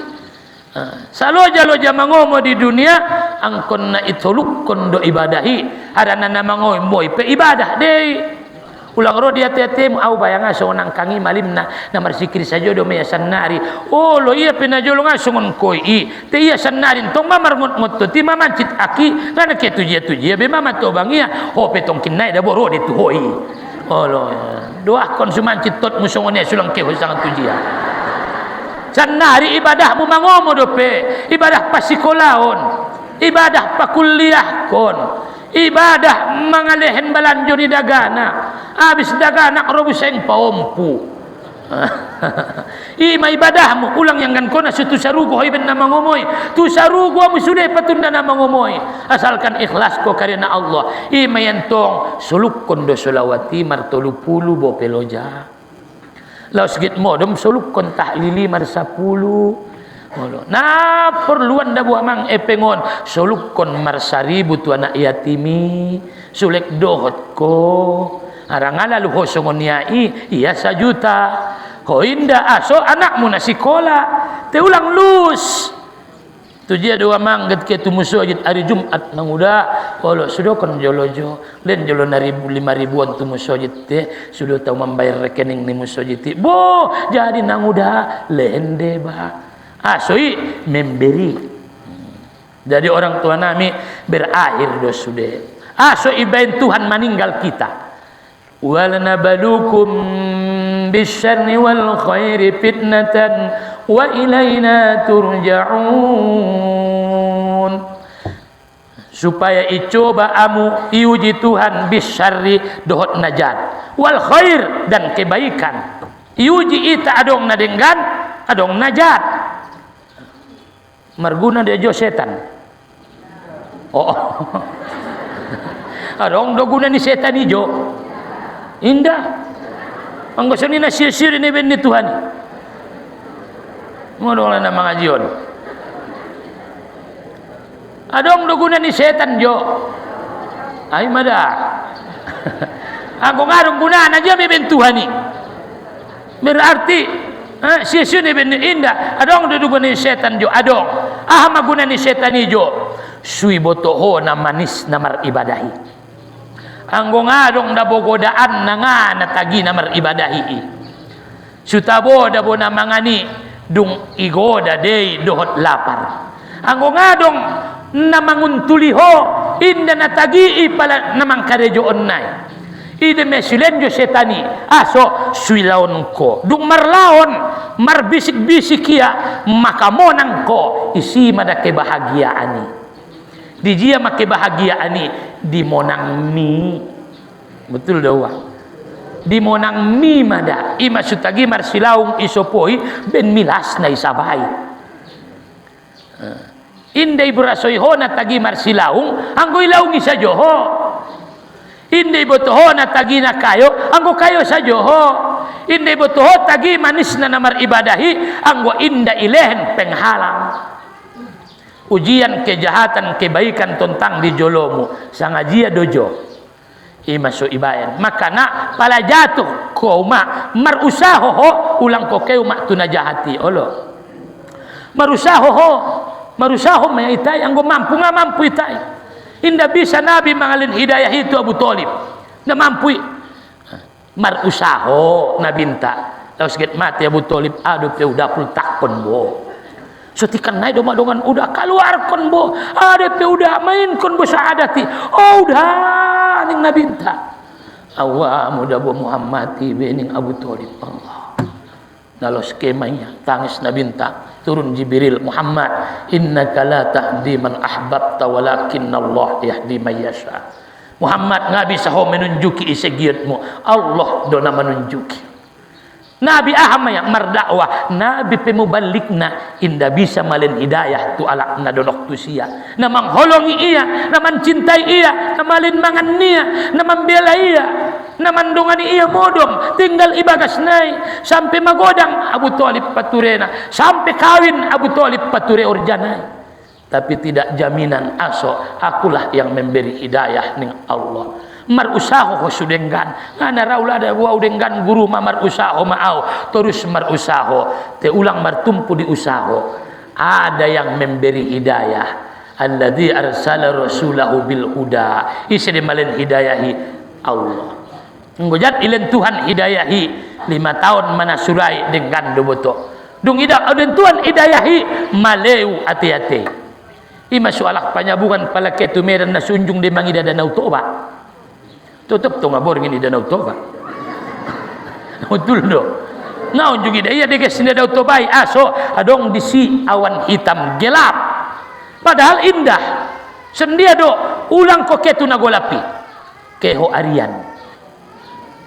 saloja-loja mangomo di dunia angkon na itoluk kondo ibadahi ada nana mangomo pe ibadah deh ulang ro dia tetemu au bayang aso nang kangi malimna namar sikir saja do me sanari oh lo iya pina jolo ngasongon koi te iya sanari tong mamar ngot ti mamancit aki kana ke tujia be mama to bangia ho petong kinai da boro de tu hoi oh lo doa konsuman citot musongone sulang ke sangat tujia sanari ibadahmu mangomo do pe ibadah pasikolaon ibadah pakuliah kon ibadah mangalehen balanjo di dagana habis dagana robuseng paompu ima ibadahmu ulang yang kan kona sutu sarugo iben nama ngomoy tu sarugo mu sudah patunda nama ngomoy asalkan ikhlas ko karena Allah ima yantong suluk kondo solawati martolu pulu bo peloja laos git modom suluk kon tahlili mar 10 nah perluan da buah mang epengon soluk kon marsaribu tu anak yatimi sulek dohot ko arangala lu hosongon yai iya 1 juta ko inda aso anakmu na sikola te ulang lus tu dia dua mangget ke tu musajid hari Jumat nang udah kalau sudah kon jolojo len jolo na 5.000-an tu musajid teh sudah tahu membayar rekening ni musajid bo jadi nang udah lende ba asoi memberi. Jadi orang tua nami berakhir dos sudah aso ibain Tuhan meninggal kita wal nabalukum bisyarri wal khairi fitnatan wa ilaina turja'un, supaya icoba amu iuji Tuhan bisyarri dohot najat wal khair dan kebaikan iuji ita adong nadenggan adong najat marguna dia jo setan adong do guna ni setan ijo indah anggosoni na sir-sir ni ben ni Tuhan modong na mangajion adong duguna ni setan jo ay mada ako ngarong guna na jo may bentuhan ni berarti sir-sir ni ben indah adong duguna ni setan jo adong maguna ni setan ni jo sui botoho na manis na maribadahi anggo ngadong na bogodaan na nga natagi na maribadahi sutabo da bo na mangani dung igoda day dohot lapar anggo ngadong namanguntuliho inda natagi pala namang karejo onnay ide mesilenjo setani aso suilaon ko dung marlaon marbisik-bisik ya makamonang ko isi mada kebahagiaani di jia makebahagiaani di monang mi betul dawa di monang mi mada ima sutagi marsilaung isopoi ben milas na isabay inday burasoy ho na tagi marsilaung anggo ilaung isa joho inday botoho na tagi na kayo anggo kayo sa joho inday botoho tagi manis na namar ibadahi anggo inda ilehen penghalang ujian kejahatan kebaikan tentang di jolomu sangajia dojo imaso ibayan makana pala jatuh ko ma marusaho ho ulang ko keu mak tunajahati olo marusaho may itay anggo mampu nga mampu itay inda bisa nabi mangalin hidayah itu Abu Thalib na mampu marusaho nabinta laos get mati Abu Thalib adu pe udah pul takon bo setikan naik doma-dongan udah keluar kon bo ada pe udah main kon bo saadati udah ning nabinta awam udah bo Muhammad bening Abu Thalib Allah dalos skemanya tangis nabinta turun Jibril Muhammad innaka la tahdi man ahbabta walakinna Allah yahdi man yasha Muhammad ngabi saho menunjuki isegiatmu Allah dona menunjuki Nabi ahama yang merdakwah Nabi pemubalikna inda bisa malen hidayah tu alak na donok tu sia na mangholongi iya na mencintai iya na malin mangan nia na membela iya na mandongani iya modom tinggal ibagas nai sampai magodang Abu Thalib paturena sampai kawin Abu Thalib pature orjanai tapi tidak jaminan aso akulah yang memberi hidayah ning Allah marusaho ko sudenggan ngana raula ada gua udenggan guru marusaho maau terus marusaho te ulang martumpu di usaho ada yang memberi hidayah alladzi arsala rasulahu bil huda isi malen hidayahi Allah ngojat ilen Tuhan hidayahi 5 tahun mana surai dengan doboto dung ida den Tuhan hidayahi maleu ati-ati ima soalak panyabukan pala ketu meran na sunjung de mangida danau toba tutup tu ngabor gini danau toba betul do naon juga iya dege sini danau toba aso adong disi awan hitam gelap padahal indah sendia do ulang ko ketu nagolapi keho arian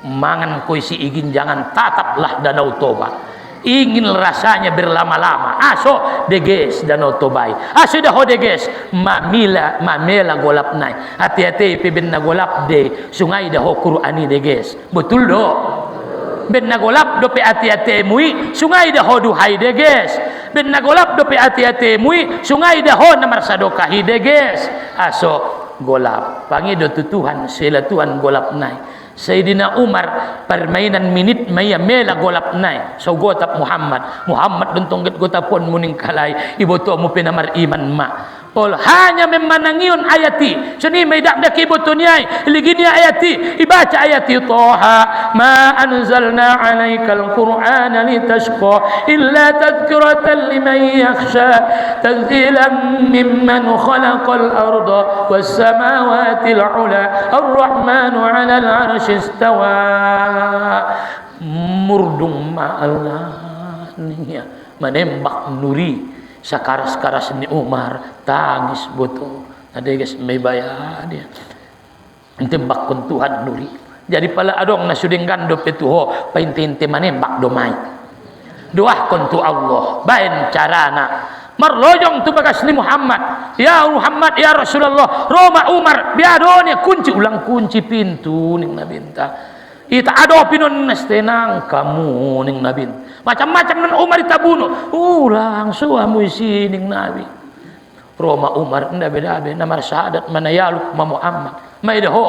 mangan ko isi igin jangan tataplah danau toba ingin rasanya berlama-lama aso deges danau tobai aso dah deges mamela golap nai hati-hati pe ben golap de sungai dah Qur'ani deges betul do ben golap do pe hati-hati mui sungai dah duhai deges ben golap do pe hati-hati mui sungai dah namar sadokahi deges aso golap pangi do Tuhan sela Tuhan golap nai Sayyidina Umar permainan minit maya mela golap nai so gotap Muhammad dentong get gotapon muning kalai ibu tu mu penamar iman ma hanya memanangion ayati seni medak dak ibu tu niai ligini ayati ibaca ayati Toha ma anzalna alaikal qur'ana litashqa illa tadhkiratan liman yakhsha tanzilan mimman khalaqal arda was samawati al ula ar-rahmanu 'alal 'arsy istawa murdung ma Allah niya menembak nuri sakaras-karas ni Umar tangis butuh ada guys may bayar dia tembak kun Tuhan nuri jadi pala adong na suding gandop itu ho paintin manembak domai doa kun tu Allah bain carana marlojong tu bagas ni Muhammad ya Rasulullah Roma Umar biadone kunci ulang kunci pintu ning nabinta ita ado pinon nastenang kamu ning nabin macam-macam nan Umar itabuno ulang suamu sining nabi Roma Umar nda beda-beda namar syahadat manayaluk ma Muhammad may deho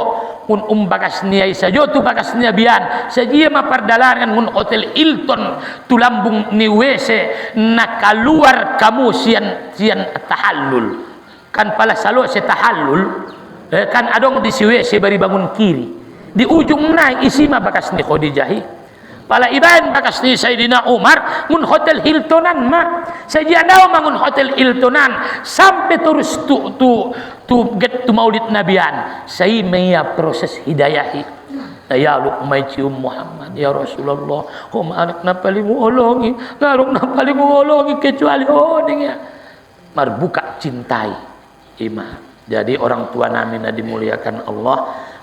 un bagas niya sajo tu bagas niya bian sajia mapardalangan mun hotel Hilton tulambung ni WC nakaluar kamu sian tahallul kan pala salo si tahallul kan adong di si WC bari bangun kiri di ujung naik isi mah bakas ni Khadijahi pala iban bakas ni Sayyidina Umar mun hotel Hiltonan mah saja daw mangun hotel Hiltonan sampai terus tu get tu maulid nabian sai maya proses hidayahi ya lu may cium Muhammad ya Rasulullah anak na paling olongi ngarong na paling olongi kecuali oning ya marbuka cintai imam jadi orang tua namin na dimuliakan Allah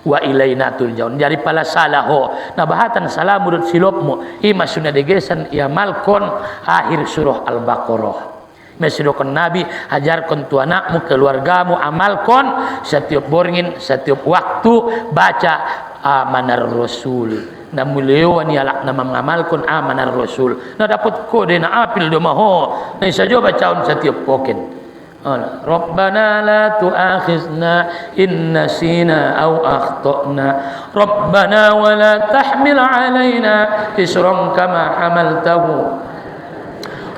wa ilaina turjaun jadi pala salaho nabahatan salamudut silopmu ima sunna degesan ia malkon akhir surah Al-Baqarah mesidokon nabi ajarkon tu anakmu keluargamu amalkon setiap borngin setiap waktu baca amanar rasul na mulewan yalak na mengamalkon amanar rasul na dapat kode na apil do maho na sajo bacaon setiap poken Rabbana la tu'akhizna in nasina aw akhtana Rabbana wa la tahmil alaina isran kama hamaltahu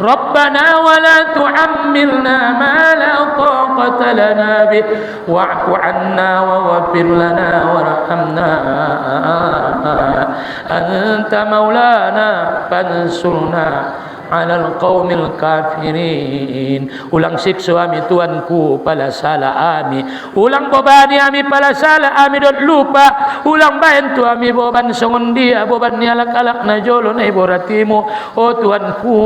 Rabbana wa la tuhammilna ma la taqata lana bih wa'fu 'anna wa waghfir lana warhamna anta maulana fansurna alal qaumil kafirin ulang siksa ami tuanku pala salah ami ulang bobani ami pala salah ami dot lupa ulang bantu ami boban songon dia boban ni alak-alak na jolo na iboratimu oh tuanku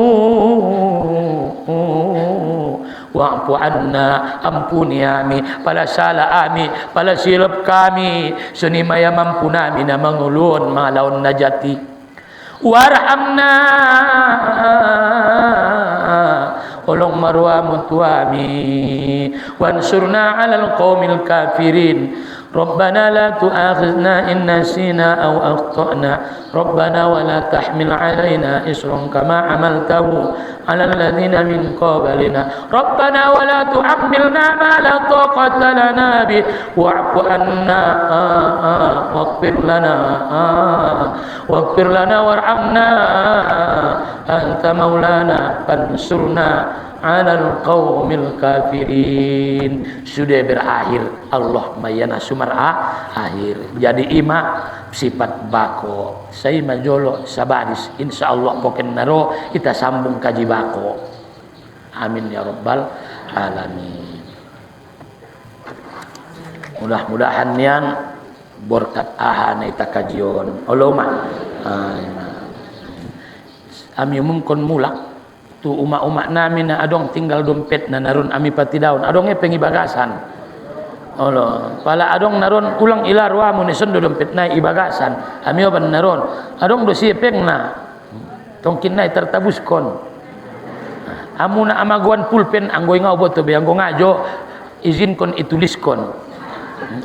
wa'fu anna ampuni ami pala salah ami pala silap kami suni maya mampu nami na mangulun malaon najati warhamna olong marwamu tuami wansurna alal qaumil kafirin Rabbana la tu'akhizna in nasina aw akhtana Rabbana wa la tahmil alaina isran kama hamaltahu ala alladhina min qablina Rabbana wa la tuhammilna ma la taqata lana bih wa'fu anna waghfir lana warhamna anta maulana fansurna alal qaumil kafirin sudah berakhir Allah mayana sumara akhir jadi ima sifat bako saya majolo sabaris insyaallah poken naro kita sambung kaji bako amin ya rabbal alamin mudah-mudahan yang berkat ahana ita kajion Allahumma ami mungkon mulak tu umak-umak namin na adong tinggal dompet na naron ami pati daun adongnya pengibagasan Allah pala adong naron ulang ilarwa mo ni sondo dompet na ibagasan ami oban naron adong do sipeng na tongkin na tertabuskon amu na amaguan pulpen anggoy nga boto be anggo ngajo izin kon ituliskon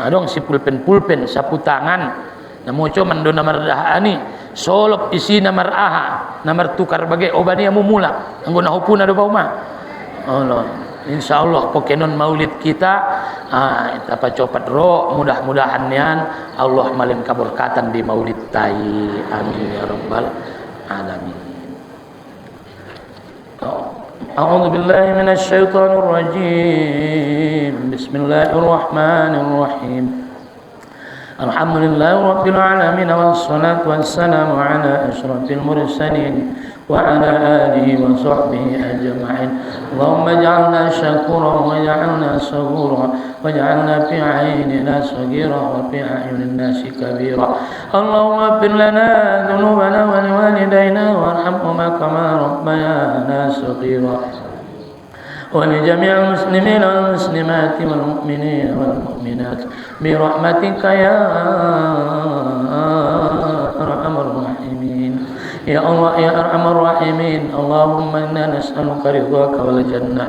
adong si pulpen sapu tangan namuco mando namar dahani solop isi namar aha namar tukar bagai obani amu mula anggo nahupuna do bauma Allah insyaallah pokenon maulid kita apa copat ro mudah-mudahan nian Allah maling kaberkatan di maulid tai amin ya rabbal alamin. A'udzu billahi minasy syaithanir rajim. Bismillahirrahmanirrahim. Alhamdulillahi rabbil alamin wassalatu wassalamu ala asyrafil mursalin wa ala alihi wa sahbihi ajma'in. Allahumma ij'alna syakuran wa ij'alna sabura waj'alna fi 'aynina saghira wa fi a'yunin nasi kabira. Allahumma ighfir lana dhunubana wa liwalidayna warhamhuma kama rabbayana saghira. ولجميع المسلمين والمسلمات والمؤمنين والمؤمنات برحمتك يا أرحم الراحمين يا الله يا أرحم الراحمين. اللهم إنا نسألك رضاك والجنة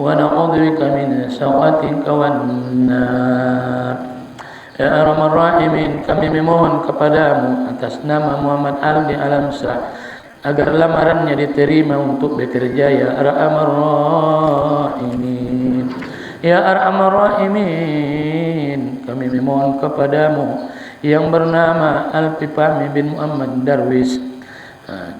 ونعوذ بك من سخطك والنار. Ya Arhamar Rahimin, kami memohon kepadamu atas nama Muhammad Aldi Alamsah agar lamarannya diterima untuk bekerja ya Arhamar Rahimin. Ya Arhamar Rahimin, kami memohon kepadamu yang bernama Alfi Fahmi bin Muhammad Darwis,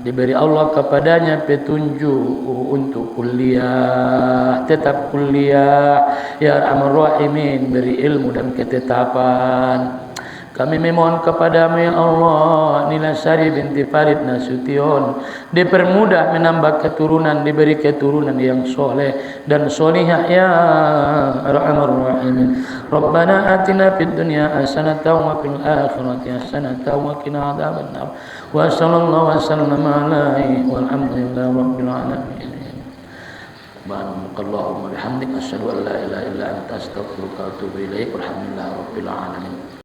diberi Allah kepadanya petunjuk untuk kuliah, tetap kuliah ya Arhamar Rahimin, beri ilmu dan ketetapan. Kami memohon kepadamu ya Allah, Nila Sari binti Farid Nasution dipermudah menambah keturunan, diberi keturunan yang soleh dan solihah ya Arhamar Rahimin. Rabbana atina fid dunya hasanatan wa fil akhirati hasanatan wa qina adzabannar. Wa sallallahu wa sallama alaihi walhamdulillahi rabbil alamin. Subhanakallahumma bihamdika asyhadu an la ilaha illa anta astaghfiruka wa atubu ilaik. Walhamdulillahi rabbil alamin.